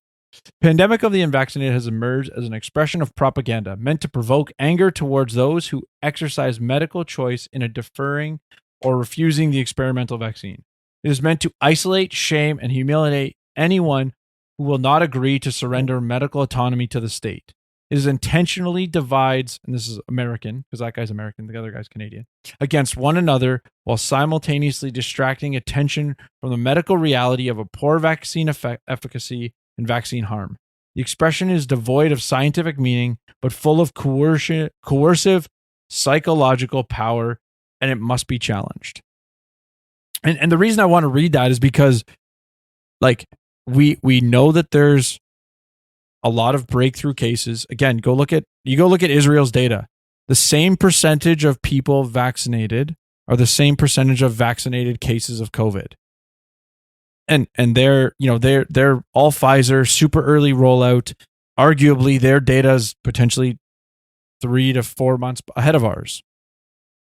Pandemic of the unvaccinated has emerged as an expression of propaganda meant to provoke anger towards those who exercise medical choice in a deferring or refusing the experimental vaccine. It is meant to isolate, shame, and humiliate anyone who will not agree to surrender medical autonomy to the state. It is intentionally divides, and this is American, because that guy's American, the other guy's Canadian, against one another while simultaneously distracting attention from the medical reality of a poor vaccine efficacy and vaccine harm. The expression is devoid of scientific meaning, but full of coercive psychological power, and it must be challenged. And the reason I want to read that is because, like, we know that there's a lot of breakthrough cases. Again, go look at Israel's data. The same percentage of people vaccinated are the same percentage of vaccinated cases of COVID. And they're all Pfizer, super early rollout. Arguably, their data is potentially 3 to 4 months ahead of ours.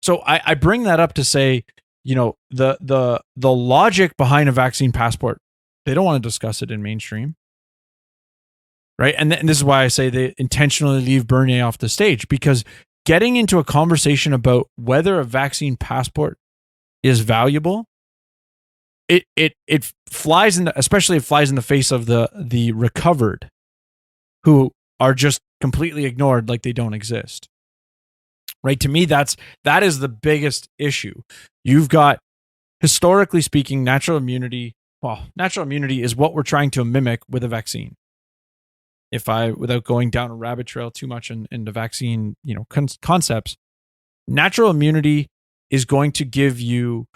So I bring that up to say, the logic behind a vaccine passport, they don't want to discuss it in mainstream. Right. And this is why I say they intentionally leave Bernier off the stage, because getting into a conversation about whether a vaccine passport is valuable, it flies in the face of the recovered, who are just completely ignored like they don't exist. Right. To me, that is the biggest issue. You've got, historically speaking, natural immunity. Well, natural immunity is what we're trying to mimic with a vaccine. Without going down a rabbit trail too much into vaccine, concepts, natural immunity is going to give you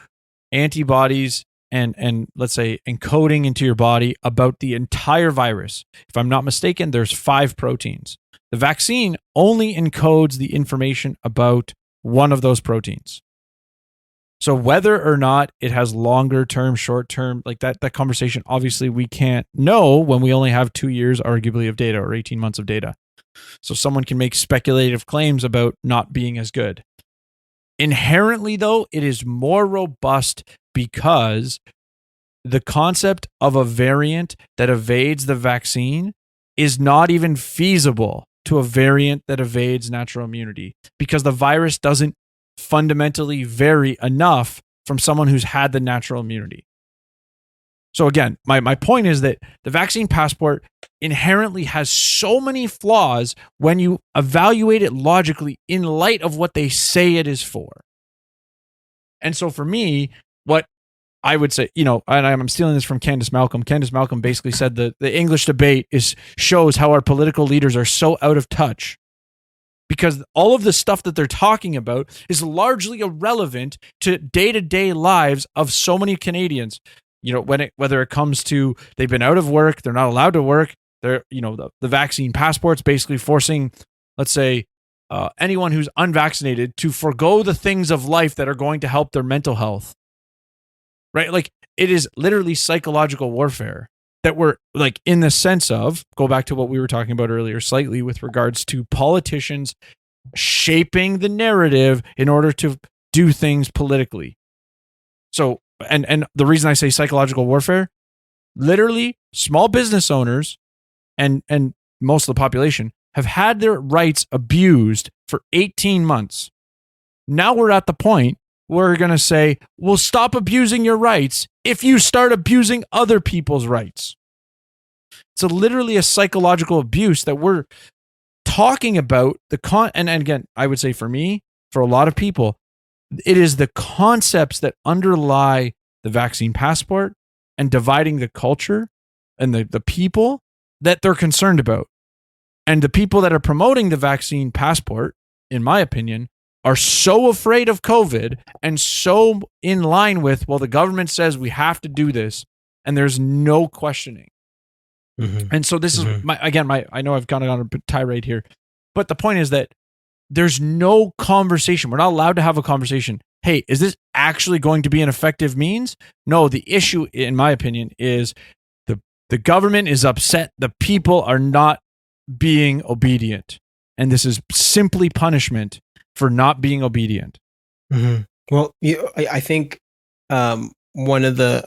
antibodies and let's say encoding into your body about the entire virus. If I'm not mistaken, there's 5 proteins. The vaccine only encodes the information about one of those proteins. So whether or not it has longer term, short term, like that conversation, obviously we can't know when we only have 2 years, arguably, of data, or 18 months of data. So someone can make speculative claims about not being as good. Inherently, though, it is more robust because the concept of a variant that evades the vaccine is not even feasible to a variant that evades natural immunity, because the virus doesn't fundamentally vary enough from someone who's had the natural immunity. So again, my point is that the vaccine passport inherently has so many flaws when you evaluate it logically in light of what they say it is for. And so for me, what I would say, and I'm stealing this from Candace Malcolm. Candace Malcolm basically said that the English debate shows how our political leaders are so out of touch, because all of the stuff that they're talking about is largely irrelevant to day-to-day lives of so many Canadians. Whether it comes to they've been out of work, they're not allowed to work. They're, the vaccine passport's basically forcing, let's say, anyone who's unvaccinated to forgo the things of life that are going to help their mental health. Right? Like, it is literally psychological warfare that we're, like, in the sense of, go back to what we were talking about earlier slightly with regards to politicians shaping the narrative in order to do things politically. So, and the reason I say psychological warfare, literally small business owners and most of the population have had their rights abused for 18 months. Now we're at the point where we're going to say, we'll stop abusing your rights if you start abusing other people's rights. It's literally a psychological abuse that we're talking about. And again, I would say for me, for a lot of people, it is the concepts that underlie the vaccine passport and dividing the culture and the people that they're concerned about. And the people that are promoting the vaccine passport, in my opinion, are so afraid of COVID and so in line with, well, the government says we have to do this, and there's no questioning. Mm-hmm. And so this is, I know I've kind of gone a tirade here, but the point is that there's no conversation. We're not allowed to have a conversation. Hey, is this actually going to be an effective means? No, the issue, in my opinion, is the government is upset. The people are not being obedient. And this is simply punishment for not being obedient. Mm-hmm. Well, I think one of the,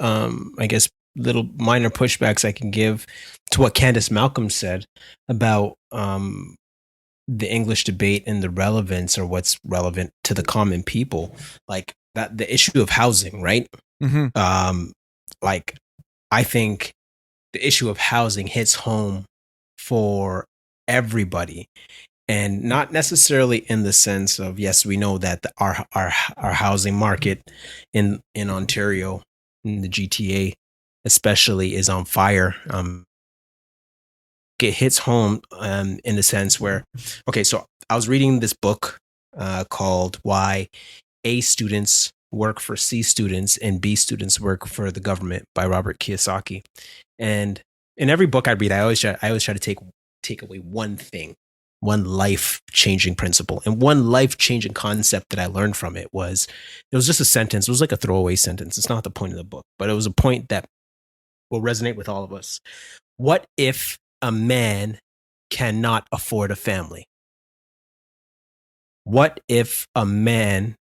I guess, little minor pushbacks I can give to what Candace Malcolm said about the English debate and the relevance, or what's relevant to the common people, like that the issue of housing, right? Mm-hmm. Like, I think the issue of housing hits home for everybody, and not necessarily in the sense of, yes, we know that our housing market in Ontario, in the GTA especially, is on fire. It hits home in the sense where, okay, so I was reading this book called Why A Students Work for C Students and B Students Work for the Government by Robert Kiyosaki. And in every book I read, I always try to take away one thing, one life-changing principle. And one life-changing concept that I learned from it was just a sentence. It was like a throwaway sentence. It's not the point of the book, but it was a point that will resonate with all of us. What if a man cannot afford a family? What if a man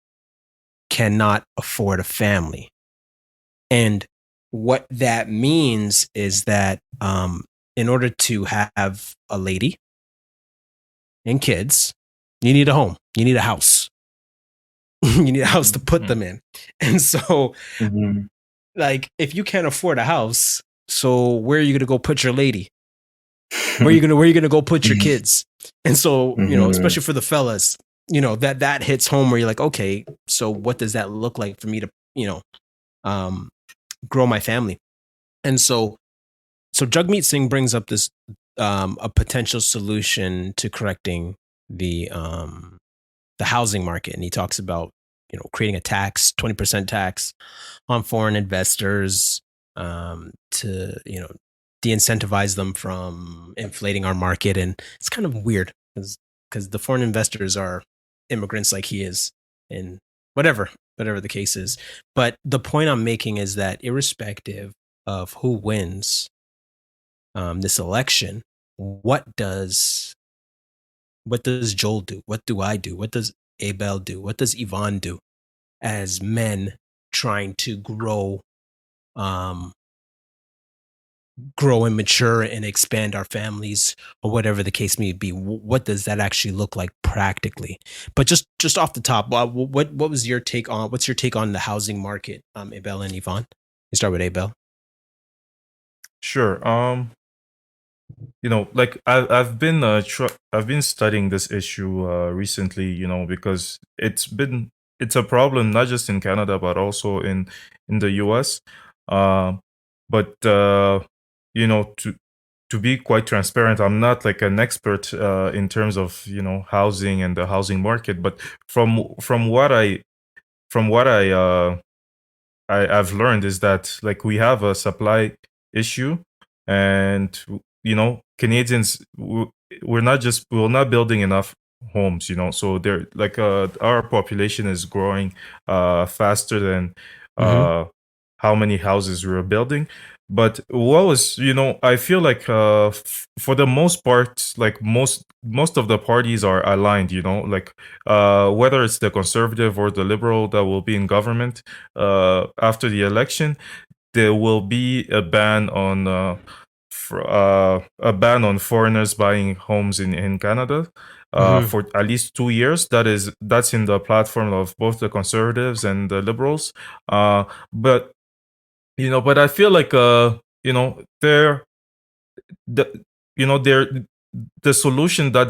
cannot afford a family? And what that means is that in order to have a lady and kids, you need a home, you need a house. You need a house to put them in. And so, like, if you can't afford a house, so where are you going to go put your lady? Where are you going to go put your kids? And so, especially for the fellas, that hits home where you're like, okay, so what does that look like for me to, grow my family? And so Jagmeet Singh brings up this, a potential solution to correcting the housing market. And he talks about, creating a tax, 20% tax on foreign investors, to, de-incentivize them from inflating our market. And it's kind of weird because the foreign investors are immigrants like he is, and whatever the case is. But the point I'm making is that irrespective of who wins this election, what does Joel do? What do I do? What does Abel do? What does Yvan do as men trying to grow and mature and expand our families, or whatever the case may be? What does that actually look like practically? But just off the top, what was your take on? What's your take on the housing market, Abel and Yvan? You start with Abel. Sure. Like I've been I've been studying this issue recently, because it's a problem not just in Canada but also in the US. But to be quite transparent, I'm not like an expert in terms of housing and the housing market, but from what I've learned is that like we have a supply issue, and Canadians, we're not building enough homes, so they're like our population is growing faster than how many houses we're building. But I feel like for the most part, like most of the parties are aligned, like whether it's the conservative or the liberal that will be in government after the election, there will be a ban on foreigners buying homes in Canada for at least 2 years. That's in the platform of both the conservatives and the liberals. But I feel like they're the solution that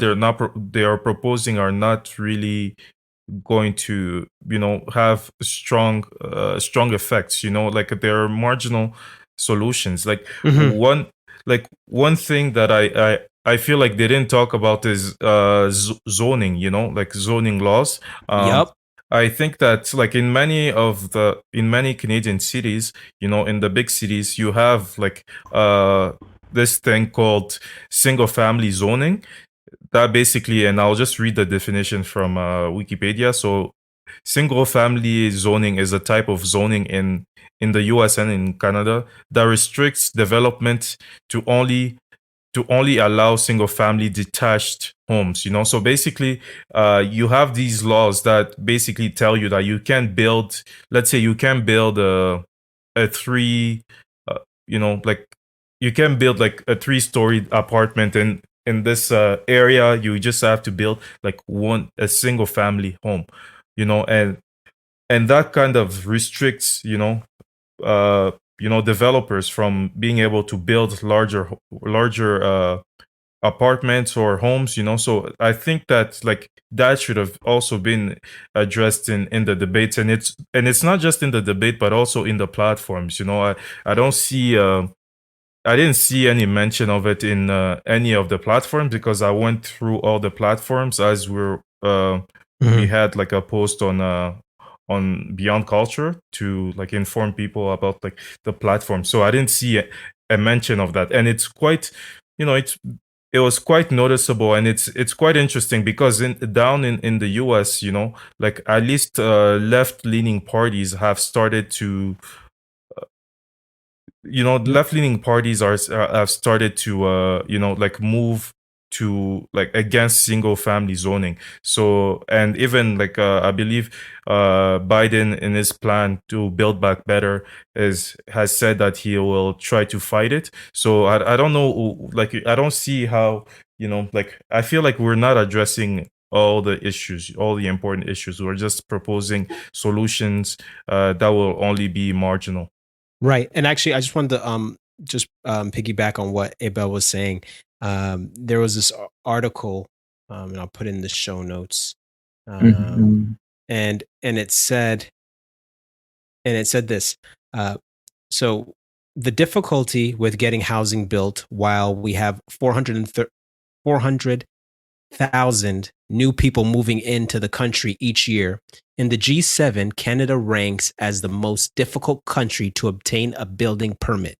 they are proposing are not really going to have strong effects. Like there are marginal solutions. Like one thing that I feel like they didn't talk about is zoning. Like zoning laws. Yep. I think that like in many Canadian cities, in the big cities, you have like this thing called single family zoning. That basically, and I'll just read the definition from Wikipedia. So single family zoning is a type of zoning in the US and in Canada that restricts development to only allow single family detached homes. So basically you have these laws that basically tell you that you can build, let's say you can build a three like you can build like a 3-story apartment in this area. You just have to build like a single family home, and that kind of restricts developers from being able to build larger apartments or homes. So I think that like that should have also been addressed in the debates, and it's not just in the debate but also in the platforms. I don't see I didn't see any mention of it in any of the platforms, because I went through all the platforms as we had like a post on Beyond Culture to like inform people about like the platform. So I didn't see a mention of that, and it's quite, it was quite noticeable, and it's quite interesting because down in the US, like at least left-leaning parties have started to left-leaning parties have started to like move to like against single family zoning. So, and even like I believe Biden in his plan to build back better has said that he will try to fight it. So I don't know, like I don't see how, like I feel like we're not addressing all the issues, all the important issues. We're just proposing solutions that will only be marginal. Right. And actually, I just wanted to piggyback on what Abel was saying. There was this article, and I'll put in the show notes. And it said this. So the difficulty with getting housing built while we have 400,000 new people moving into the country each year. In the G7, Canada ranks as the most difficult country to obtain a building permit.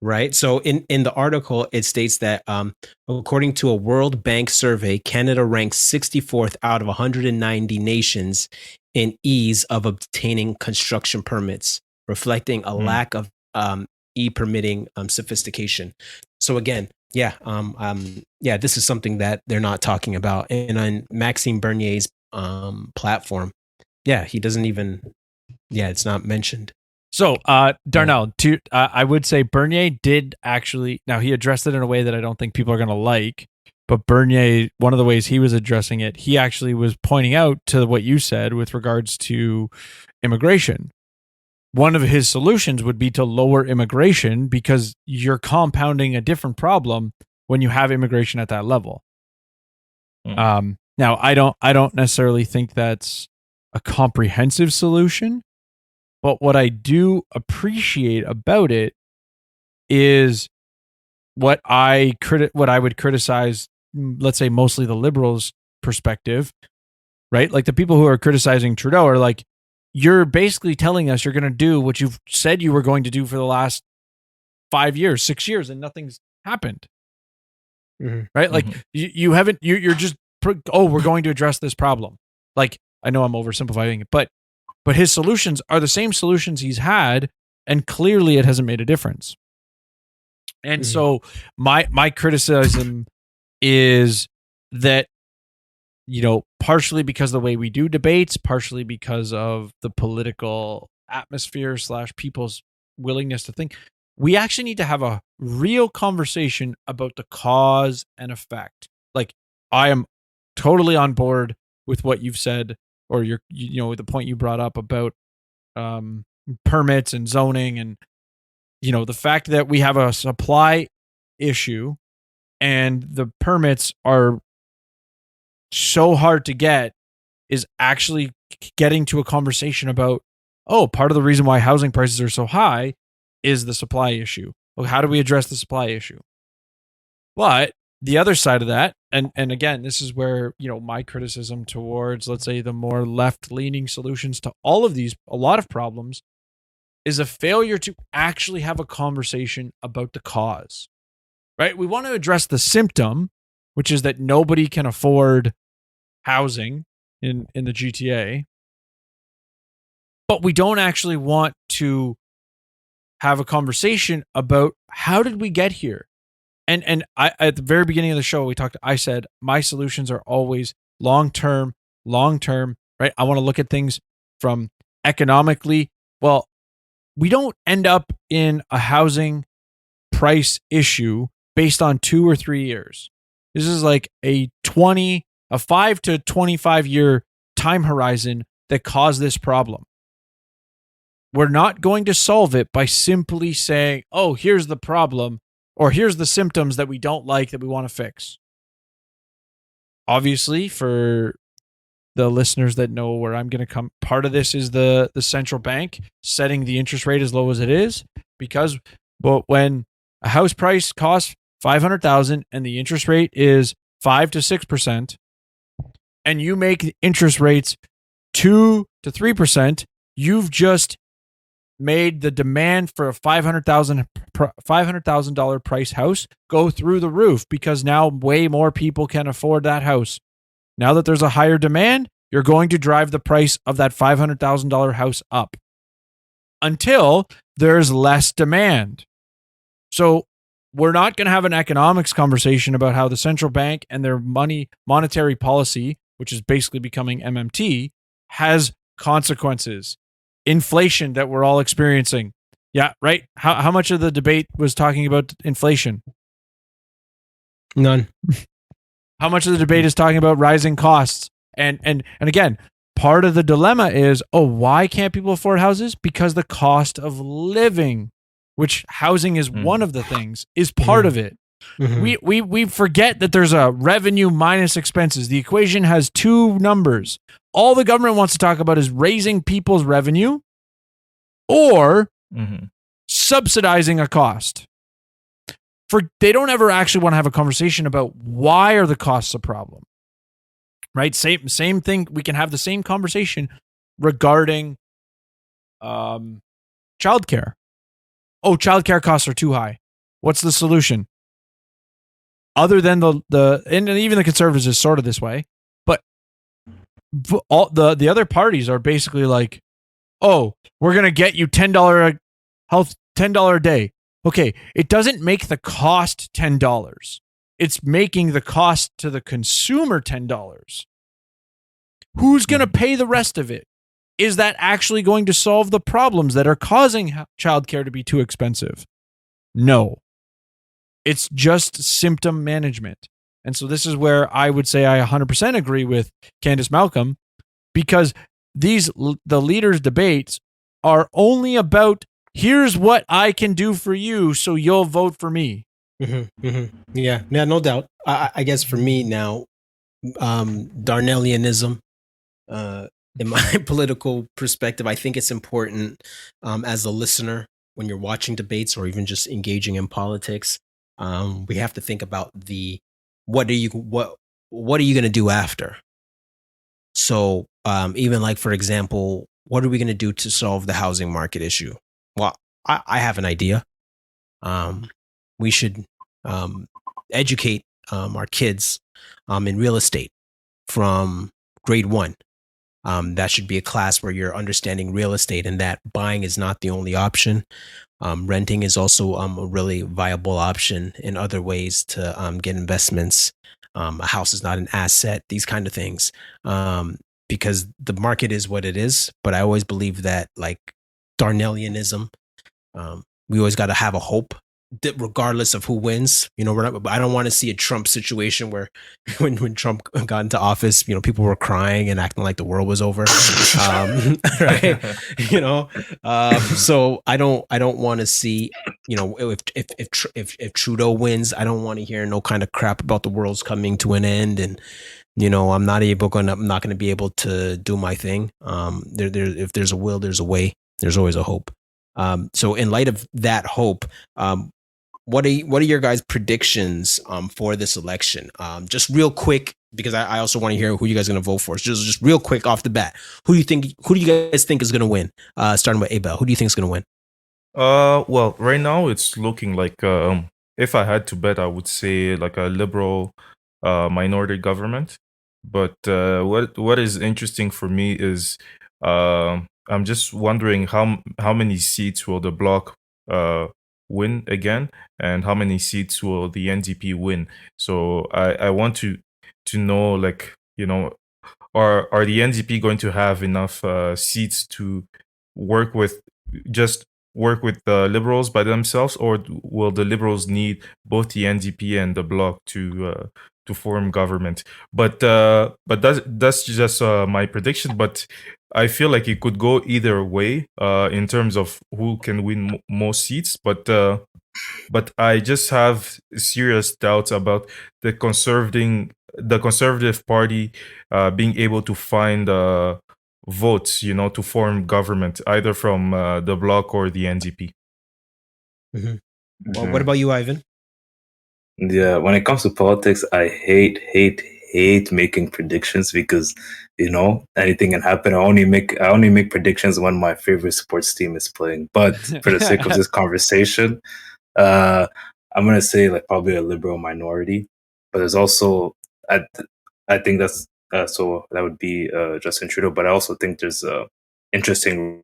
Right. So in the article, it states that according to a World Bank survey, Canada ranks 64th out of 190 nations in ease of obtaining construction permits, reflecting a lack of e-permitting sophistication. So again, this is something that they're not talking about. And on Maxime Bernier's platform. Yeah, he doesn't even. Yeah, it's not mentioned. So, Darnell, I would say Bernier did actually. Now he addressed it in a way that I don't think people are going to like. But Bernier, one of the ways he was addressing it, he actually was pointing out to what you said with regards to immigration. One of his solutions would be to lower immigration because you're compounding a different problem when you have immigration at that level. Now, I don't necessarily think that's a comprehensive solution, but what I do appreciate about it is what I would criticize, let's say mostly the liberals' perspective, right? Like the people who are criticizing Trudeau are like, you're basically telling us you're going to do what you've said you were going to do for the last 5 years, 6 years, and nothing's happened. Right? Like you haven't, you're just, we're going to address this problem. Like, I know I'm oversimplifying it, but his solutions are the same solutions he's had, and clearly it hasn't made a difference. And so my criticism is that, partially because of the way we do debates, partially because of the political atmosphere / people's willingness to think, we actually need to have a real conversation about the cause and effect. Like, I am totally on board with what you've said, or the point you brought up about permits and zoning, and the fact that we have a supply issue and the permits are so hard to get is actually getting to a conversation about, part of the reason why housing prices are so high is the supply issue. Well, how do we address the supply issue? But the other side of that, and again, this is where, my criticism towards, let's say, the more left-leaning solutions to all of these, a lot of problems, is a failure to actually have a conversation about the cause, right? We want to address the symptom, which is that nobody can afford housing in the GTA, but we don't actually want to have a conversation about how did we get here. And I, at the very beginning of the show, I said my solutions are always long-term, right? I want to look at things from economically. Well, we don't end up in a housing price issue based on 2 or 3 years. This is like a 5 to 25 year time horizon that caused this problem. We're not going to solve it by simply saying, here's the problem, or here's the symptoms that we don't like that we want to fix. Obviously, for the listeners that know where I'm going to come, part of this is the central bank setting the interest rate as low as it is, because when a house price costs $500,000 and the interest rate is 5 to 6%, and you make interest rates 2 to 3%, you've just made the demand for a $500,000 price house go through the roof, because now way more people can afford that house. Now that there's a higher demand, you're going to drive the price of that $500,000 house up until there's less demand. So we're not going to have an economics conversation about how the central bank and their monetary policy, which is basically becoming MMT, has consequences. Inflation that we're all experiencing. Yeah, right? How much of the debate was talking about inflation? None. How much of the debate is talking about rising costs? And again, part of the dilemma is, why can't people afford houses? Because the cost of living, which housing is one of the things, is part of it. We forget that there's a revenue minus expenses. The equation has 2 numbers. All the government wants to talk about is raising people's revenue or subsidizing a cost. They don't ever actually want to have a conversation about why are the costs a problem. Right? Same thing. We can have the same conversation regarding childcare. Childcare costs are too high. What's the solution? Other than and even the conservatives is sort of this way, but all the other parties are basically like, we're going to get you $10 a day. Okay, it doesn't make the cost $10. It's making the cost to the consumer $10. Who's going to pay the rest of it? Is that actually going to solve the problems that are causing childcare to be too expensive? No. It's just symptom management. And so this is where I would say I 100% agree with Candace Malcolm, because the leaders' debates are only about, here's what I can do for you, so you'll vote for me. Yeah, no doubt. I guess for me now, Darnellianism, in my political perspective, I think it's important as a listener when you're watching debates or even just engaging in politics. We have to think about what are you going to do after? So even like, for example, what are we going to do to solve the housing market issue? Well, I have an idea. We should educate our kids in real estate from grade 1. That should be a class where you're understanding real estate and that buying is not the only option. Renting is also a really viable option in other ways to get investments. A house is not an asset, these kind of things. Because the market is what it is. But I always believe that, like Darnellianism, we always got to have a hope that regardless of who wins, I don't want to see a Trump situation where when Trump got into office, people were crying and acting like the world was over. Right. So I don't want to see, if Trudeau wins, I don't want to hear no kind of crap about the world's coming to an end. And, I'm not going to be able to do my thing. If there's a will, there's a way. There's always a hope. So in light of that hope, what are your guys' predictions for this election? Just real quick, because I also want to hear who you guys are going to vote for. So just real quick off the bat, who do you guys think is going to win? Starting with Abel, who do you think is going to win? Well, right now it's looking like if I had to bet, I would say like a liberal minority government. But what is interesting for me is I'm just wondering how many seats will the Bloc win again, and how many seats will the NDP win. So I want to know, like, are the NDP going to have enough seats to work with the Liberals by themselves, or will the Liberals need both the NDP and the Bloc to form government? But that's just my prediction. But I feel like it could go either way in terms of who can win most seats. But I just have serious doubts about the Conservative Party being able to find votes, to form government, either from the Bloc or the NDP. Mm-hmm. Well, what about you, Yvan? Yeah, when it comes to politics, I hate making predictions because anything can happen. I only make predictions when my favorite sports team is playing. But for the sake of this conversation, I'm gonna say like probably a liberal minority. But there's also I think that's so that would be Justin Trudeau. But I also think there's interesting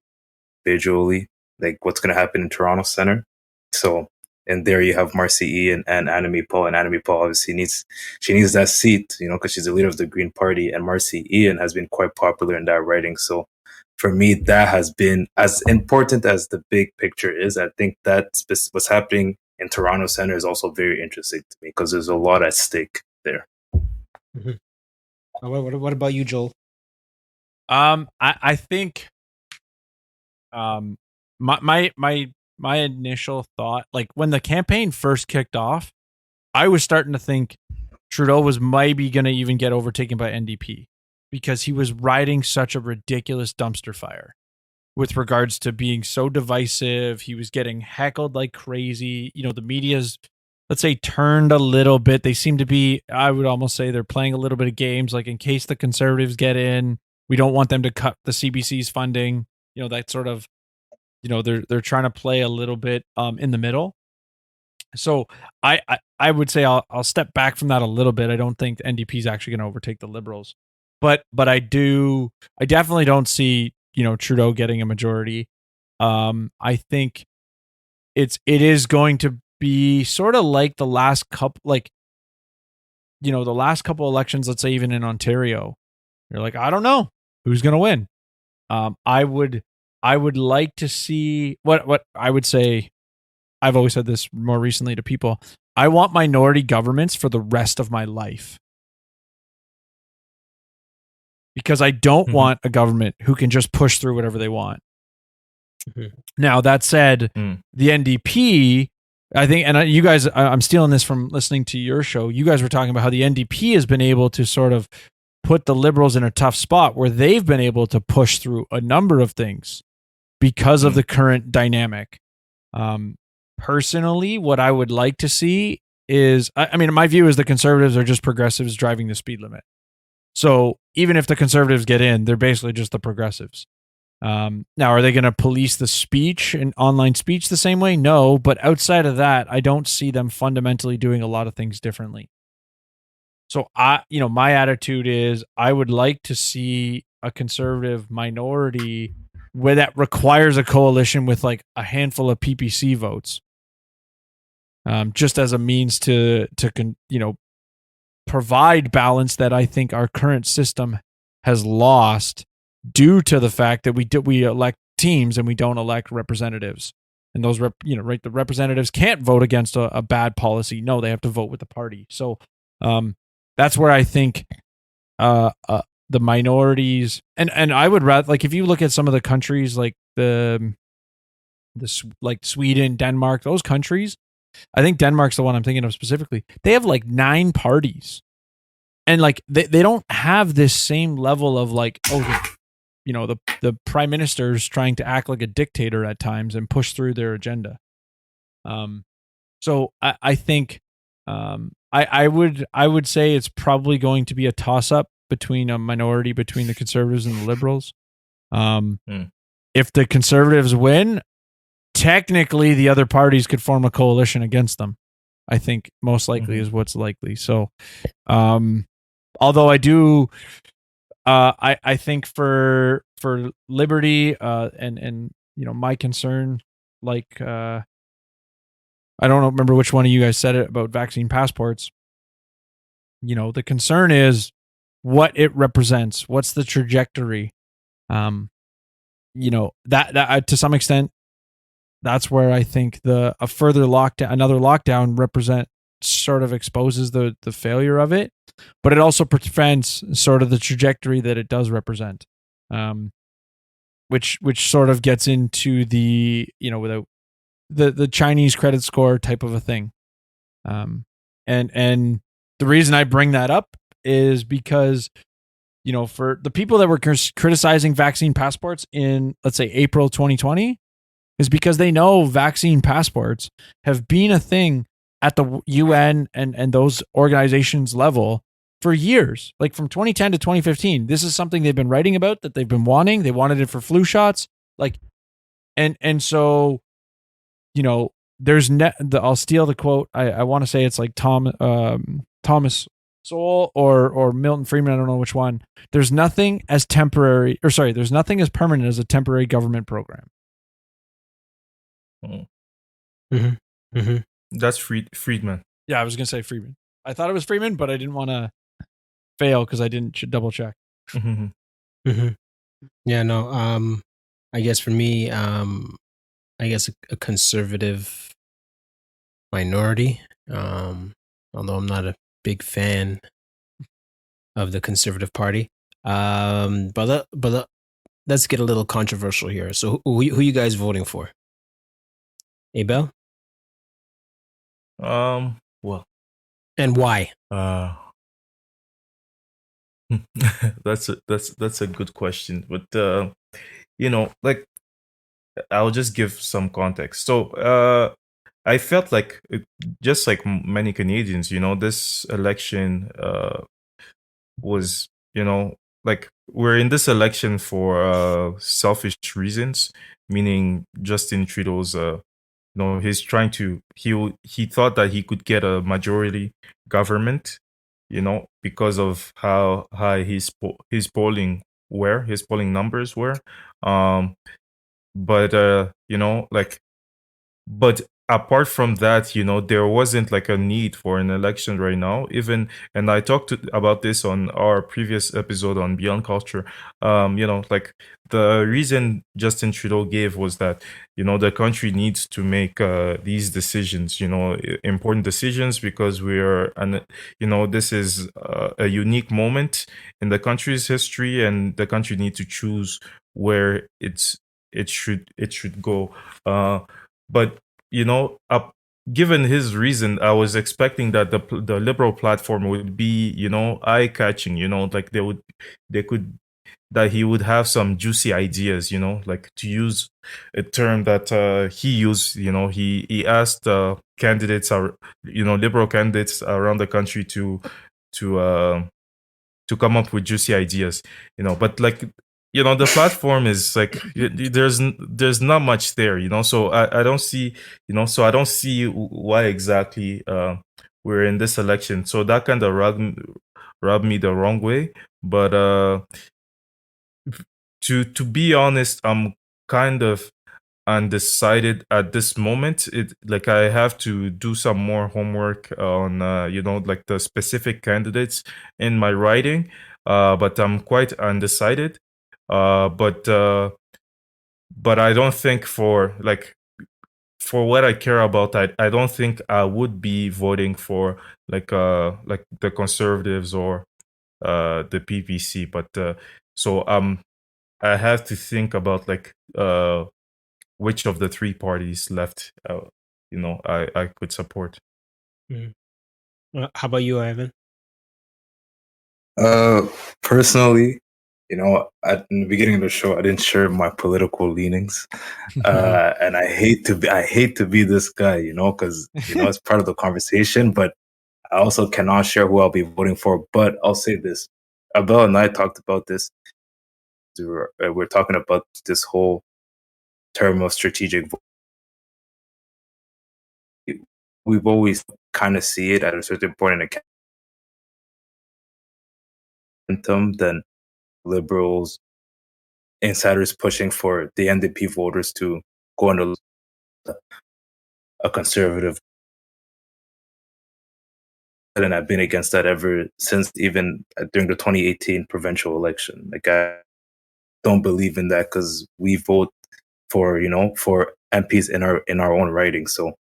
visually like what's gonna happen in Toronto Centre. So. And there you have Marcy E and Annemie Paul. And Annemie Paul obviously needs that seat, because she's the leader of the Green Party. And Marcy Ian has been quite popular in that riding. So for me, that has been as important as the big picture is. I think that what's happening in Toronto Centre is also very interesting to me because there's a lot at stake there. Mm-hmm. What about you, Joel? I think my initial thought, like when the campaign first kicked off, I was starting to think Trudeau was maybe going to even get overtaken by NDP because he was riding such a ridiculous dumpster fire with regards to being so divisive. He was getting heckled like crazy. The media's, let's say, turned a little bit. They seem to be, I would almost say they're playing a little bit of games, like in case the Conservatives get in, we don't want them to cut the CBC's funding, that sort of, they're trying to play a little bit in the middle. So I would say I'll step back from that a little bit. I don't think the NDP is actually going to overtake the Liberals, but I definitely don't see Trudeau getting a majority. I think it is going to be sort of like the last couple, the last couple elections. Let's say even in Ontario, You're like, I don't know who's going to win. I would like to see what I would say. I've always said this more recently to people. I want minority governments for the rest of my life. Because I don't want a government who can just push through whatever they want. Now, that said, the NDP, I think, and you guys, I'm stealing this from listening to your show. You guys were talking about how the NDP has been able to sort of put the Liberals in a tough spot where they've been able to push through a number of things because of the current dynamic. Personally, what I would like to see is, I mean, my view is the Conservatives are just progressives driving the speed limit. So even if the Conservatives get in, they're basically just the progressives. Now, are they going to police the speech and online speech the same way? No, but outside of that, I don't see them fundamentally doing a lot of things differently. So my attitude is I would like to see a conservative minority where that requires a coalition with like a handful of PPC votes, just as a means to provide balance that I think our current system has lost due to the fact that we elect teams and we don't elect representatives. And those the representatives can't vote against a bad policy. No, they have to vote with the party. So that's where I think the minorities and I would rather, like, if you look at some of the countries like the like Sweden, Denmark, those countries, I think Denmark's the one I'm thinking of specifically. They have like 9 parties. And like they don't have this same level of like, the prime minister's trying to act like a dictator at times and push through their agenda. So I think I would say it's probably going to be a toss up between a minority between the Conservatives and the Liberals. If the Conservatives win, technically the other parties could form a coalition against them. I think most likely is what's likely. So, although I do, I think for liberty, and my concern, like, I don't remember which one of you guys said it about vaccine passports. The concern is what it represents. What's the trajectory? That to some extent, that's where I think another lockdown sort of exposes the failure of it, but it also prevents sort of the trajectory that it does represent, which sort of gets into the the Chinese credit score type of a thing, and the reason I bring that up is because for the people that were criticizing vaccine passports in, let's say, April 2020, is because they know vaccine passports have been a thing at the UN and those organizations level for years, like from 2010 to 2015. This is something they've been writing about, that they've been wanting. They wanted it for flu shots, like, and so, there's I'll steal the quote. I want to say it's like Thomas Sowell or Milton Friedman. I don't know which one. There's nothing as permanent as a temporary government program. That's Friedman. Yeah, I was gonna say Friedman. I thought it was Friedman, but I didn't want to fail because I didn't double check. Yeah, no. I guess for me, I guess a conservative minority. Although I'm not a big fan of the Conservative Party. But let's get a little controversial here. So who you guys voting for? Abel? Well, and why? That's a good question, but like, I'll just give some context. So I felt like, just like many Canadians, this election was, like, we're in this election for selfish reasons, meaning Justin Trudeau's he's trying to, he thought that he could get a majority government, because of how high his polling numbers were. But apart from that, there wasn't like a need for an election right now. Even, and I talked about this on our previous episode on Beyond Culture. Like the reason Justin Trudeau gave was that the country needs to make these decisions, important decisions, because this is a unique moment in the country's history, and the country needs to choose where it should go. But given his reason, I was expecting that the liberal platform would be, eye catching. Like they could that he would have some juicy ideas. Like, to use a term that he used. He asked candidates, liberal candidates around the country to come up with juicy ideas. But like, the platform is like, there's not much there. So I don't see, so I don't see why exactly we're in this election. So that kind of rubbed me the wrong way. But to be honest, I'm kind of undecided at this moment. Like, I have to do some more homework on like the specific candidates in my writing, but I'm quite undecided. But I don't think, for what I care about, I don't think I would be voting for like the Conservatives or the PPC. But so I have to think about like which of the three parties left I could support. How about you, Ivan? Personally, in the beginning of the show, I didn't share my political leanings, and I hate to be this guy, because it's part of the conversation. But I also cannot share who I'll be voting for. But I'll say this: Abel and I talked about this. We're talking about this whole term of strategic. We've always kind of see it at a certain point in the then liberals, insiders pushing for the NDP voters to go into a conservative. And I've been against that ever since, even during the 2018 provincial election. Like, I don't believe in that, because we vote for MPs in our own writing. So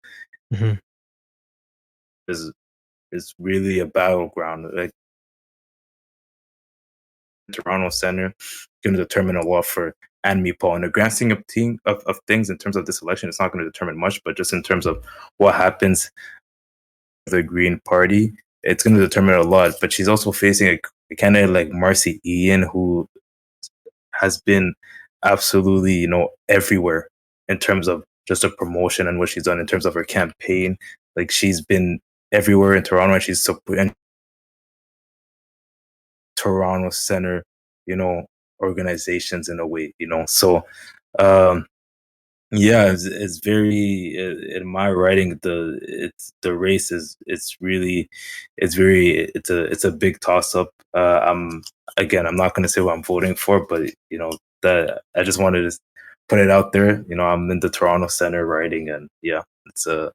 is really a battleground. Like, Toronto Centre going to determine a lot for and me, Paul. In the grand scheme of things, in terms of this election, it's not going to determine much, but just in terms of what happens with the Green Party, it's going to determine a lot. But she's also facing a candidate like Marcy Ian, who has been absolutely, everywhere in terms of just a promotion and what she's done in terms of her campaign. Like, she's been everywhere in Toronto, and she's in Toronto Centre, organizations in a way, So, yeah, it's very, in my writing, the race is it's a big toss up. I'm not going to say what I'm voting for, but that I just wanted to put it out there. I'm in the Toronto Centre writing, and yeah, it's going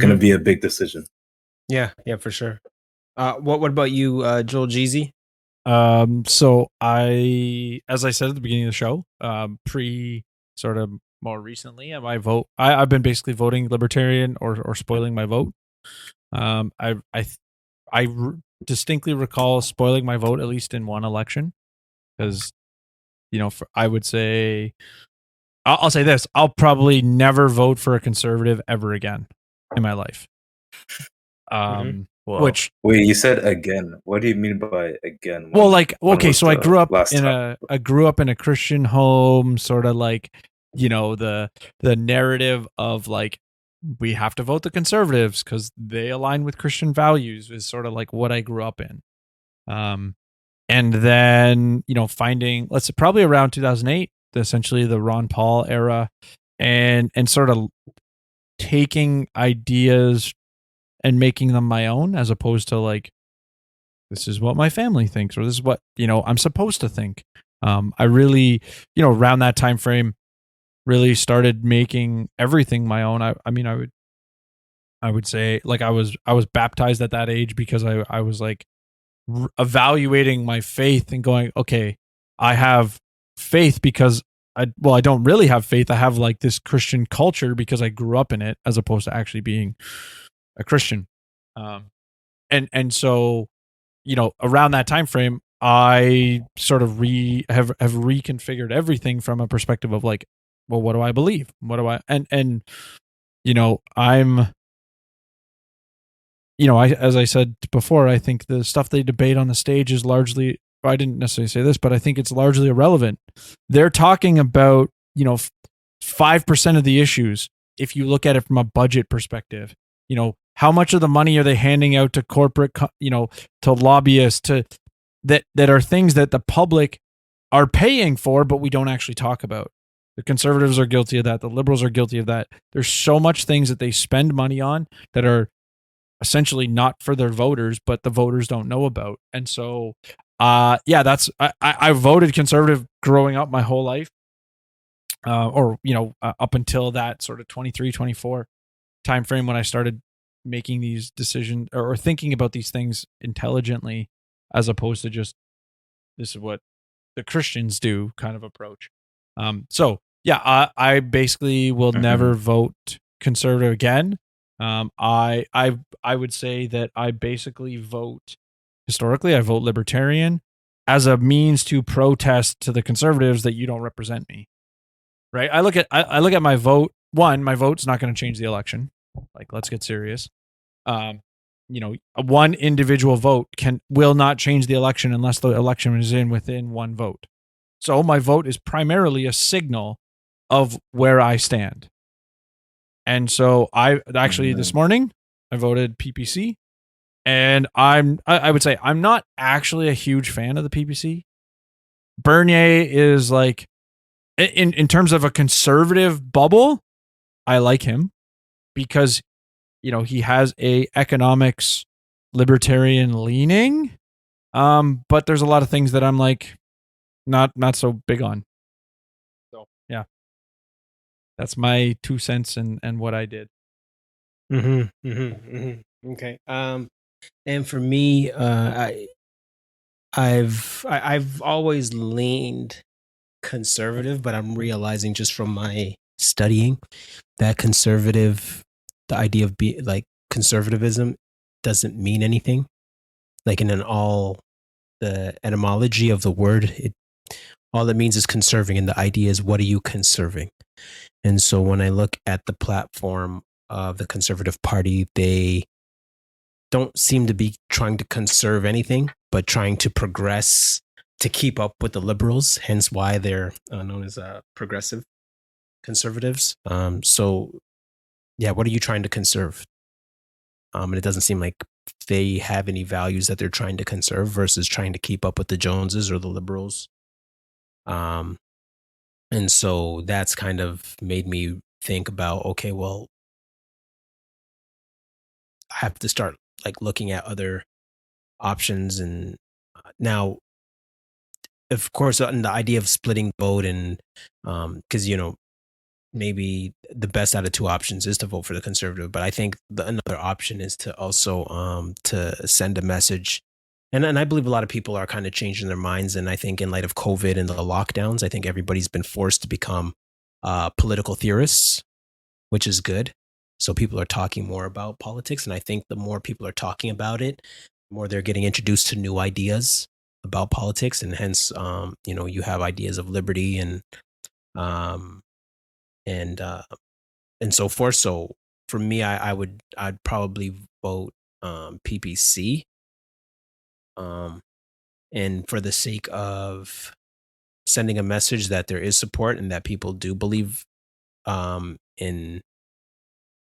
to be a big decision. Yeah, for sure. What about you, Joel Jeezy? So as I said at the beginning of the show, sort of more recently, I've been basically voting libertarian or spoiling my vote. I distinctly recall spoiling my vote at least in one election, because I would say, I'll say this: I'll probably never vote for a conservative ever again in my life. Well, wait, you said again. What do you mean by again? Well, like, okay, so I grew up in a Christian home, sort of like, the narrative of like, we have to vote the conservatives because they align with Christian values is sort of like what I grew up in. And then, finding, let's say probably around 2008, essentially the Ron Paul era, and sort of taking ideas and making them my own, as opposed to like, this is what my family thinks, or this is what, I'm supposed to think. I really, around that time frame, really started making everything my own. I mean, I would say like I was baptized at that age because I was like evaluating my faith and going, okay, I have faith because I don't really have faith. I have like this Christian culture because I grew up in it as opposed to actually being a Christian. And so, you know, around that time frame, I sort of have reconfigured everything from a perspective of like, well, what do I believe? What do I and you know, as I said before, I think the stuff they debate on the stage is largely, I didn't necessarily say this, but I think it's largely irrelevant. They're talking about, you know, 5% of the issues. If you look at it from a budget perspective, you know, how much of the money are they handing out to corporate, you know, to lobbyists, to that are things that the public are paying for, but we don't actually talk about. The conservatives are guilty of that. The liberals are guilty of that. There's so much things that they spend money on that are essentially not for their voters, but the voters don't know about. And so, I voted conservative growing up my whole life, or, you know, up until that sort of 23, 24 time frame when I started making these decisions or thinking about these things intelligently, as opposed to just, this is what the Christians do kind of approach. I basically will never vote conservative again. I would say that I basically vote, historically, I vote libertarian as a means to protest to the conservatives that you don't represent me. Right? I look at my vote. One, my vote's not going to change the election. Like, let's get serious. You know, one individual vote will not change the election unless the election is within one vote. So my vote is primarily a signal of where I stand. And so I actually this morning I voted PPC, and I would say I'm not actually a huge fan of the PPC. Bernier is like, in terms of a conservative bubble, I like him because, you know, he has a economics libertarian leaning. But there's a lot of things that I'm like not so big on. So yeah. That's my 2 cents and what I did. Okay. And for me, I've always leaned conservative, but I'm realizing just from my studying that the idea of conservatism doesn't mean anything. Like the etymology of the word, all it means is conserving, and the idea is, what are you conserving? And so when I look at the platform of the Conservative Party, they don't seem to be trying to conserve anything, but trying to progress to keep up with the liberals, hence why they're known as progressive conservatives. So, yeah, what are you trying to conserve? And it doesn't seem like they have any values that they're trying to conserve versus trying to keep up with the Joneses or the liberals. And so that's kind of made me think about, okay, well, I have to start like looking at other options. And now, of course, the idea of splitting the vote, and because, you know, maybe the best out of two options is to vote for the conservative, but I think another option is to also to send a message. And I believe a lot of people are kind of changing their minds. And I think in light of COVID and the lockdowns, I think everybody's been forced to become political theorists, which is good. So people are talking more about politics. And I think the more people are talking about it, the more they're getting introduced to new ideas about politics. And hence, you know, you have ideas of liberty and so forth. So for me, I'd probably vote PPC. And for the sake of sending a message that there is support and that people do believe in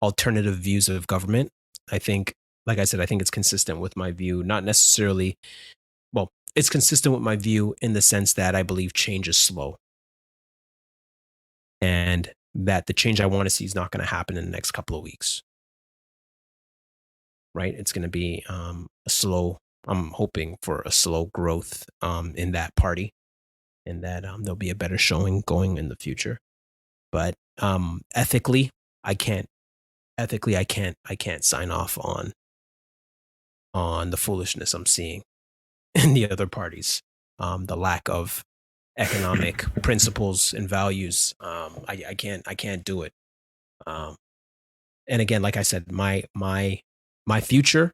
alternative views of government, I think, like I said, I think it's consistent with my view, not necessarily, well, it's consistent with my view in the sense that I believe change is slow. And that the change I want to see is not going to happen in the next couple of weeks. Right? It's going to be I'm hoping for a slow growth in that party, and that there'll be a better showing going in the future. But ethically, I can't sign off on the foolishness I'm seeing in the other parties. The lack of economic principles and values. I can't do it. And again, like I said, my future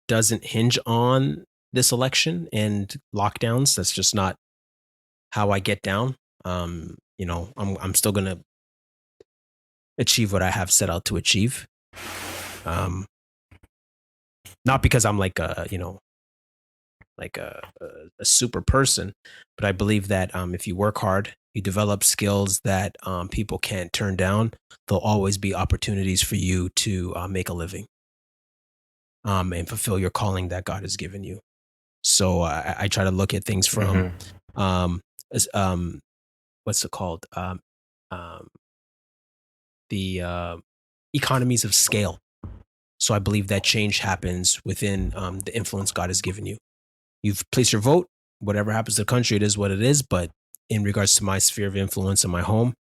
doesn't hinge on this election and lockdowns. That's just not how I get down. I'm still gonna achieve what I have set out to achieve. Not because I'm like a super person, but I believe that if you work hard, you develop skills that people can't turn down, there'll always be opportunities for you to make a living and fulfill your calling that God has given you. So I try to look at things from what's it called? The economies of scale. So I believe that change happens within the influence God has given you. You've placed your vote. Whatever happens to the country, it is what it is. But in regards to my sphere of influence in my home,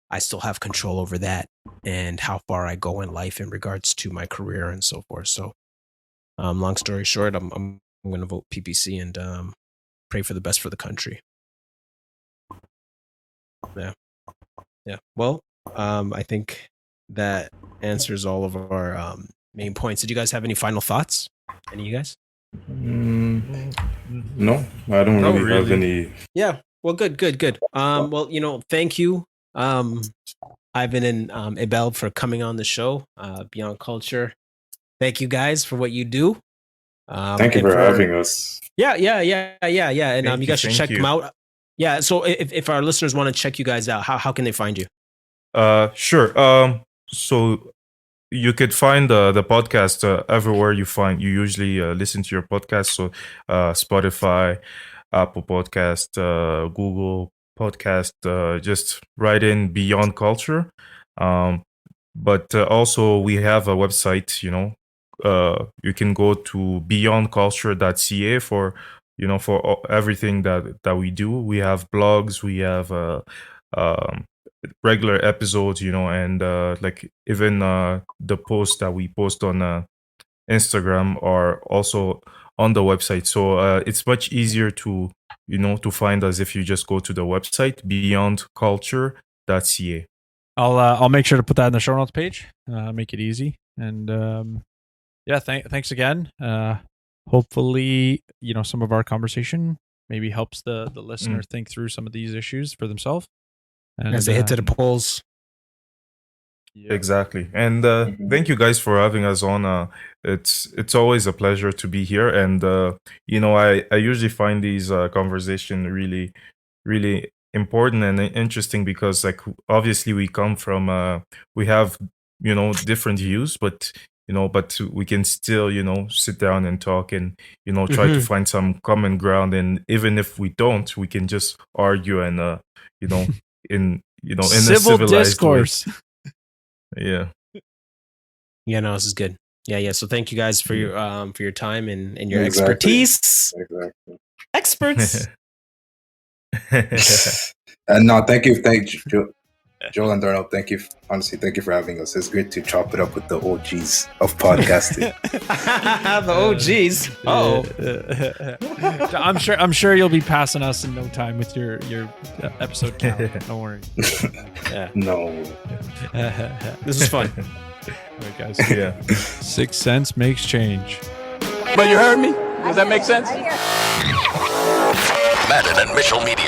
I still have control over that and how far I go in life in regards to my career and so forth. So long story short, I'm going to vote PPC and pray for the best for the country. Yeah. Well, I think that answers all of our main points. Did you guys have any final thoughts? Any of you guys? No, I don't really have any. Yeah. Well, good. Well, thank you, Yvan and Abel, for coming on the show, Beyond Culture. Thank you guys for what you do. Thank you for having us. Yeah. And you guys should check them out. Yeah. So if our listeners want to check you guys out, how can they find you? Sure. So you could find the podcast everywhere you usually listen to your podcast. So Spotify, Apple Podcast, Google Podcast. Just write in Beyond Culture. But also we have a website. You can go to beyondculture.ca for everything that we do. We have blogs. We have regular episodes, and like even the posts that we post on Instagram are also on the website. So it's much easier to find us if you just go to the website beyondculture.ca. I'll make sure to put that in the show notes page. Make it easy. And thanks again. Hopefully, some of our conversation maybe helps the listener think through some of these issues for themselves. And as they head to the polls. Yeah. Exactly. And thank you guys for having us on. It's always a pleasure to be here. And, I usually find these conversations really, really important and interesting because, like, obviously we come from, we have, different views, but we can still, sit down and talk and, try to find some common ground. And even if we don't, we can just argue and, in a civilized discourse way. Yeah, this is good. So thank you guys for your time and your expertise. Exactly. Experts. And no, thank you Joel and Darnell, thank you for having us. It's great to chop it up with the OGs of podcasting. The OGs. I'm sure you'll be passing us in no time with your episode count. Don't worry. No. This is fun. All right, guys. Yeah. 6 cents makes change. But you heard me? Does that make sense? Madden and Mitchell Media.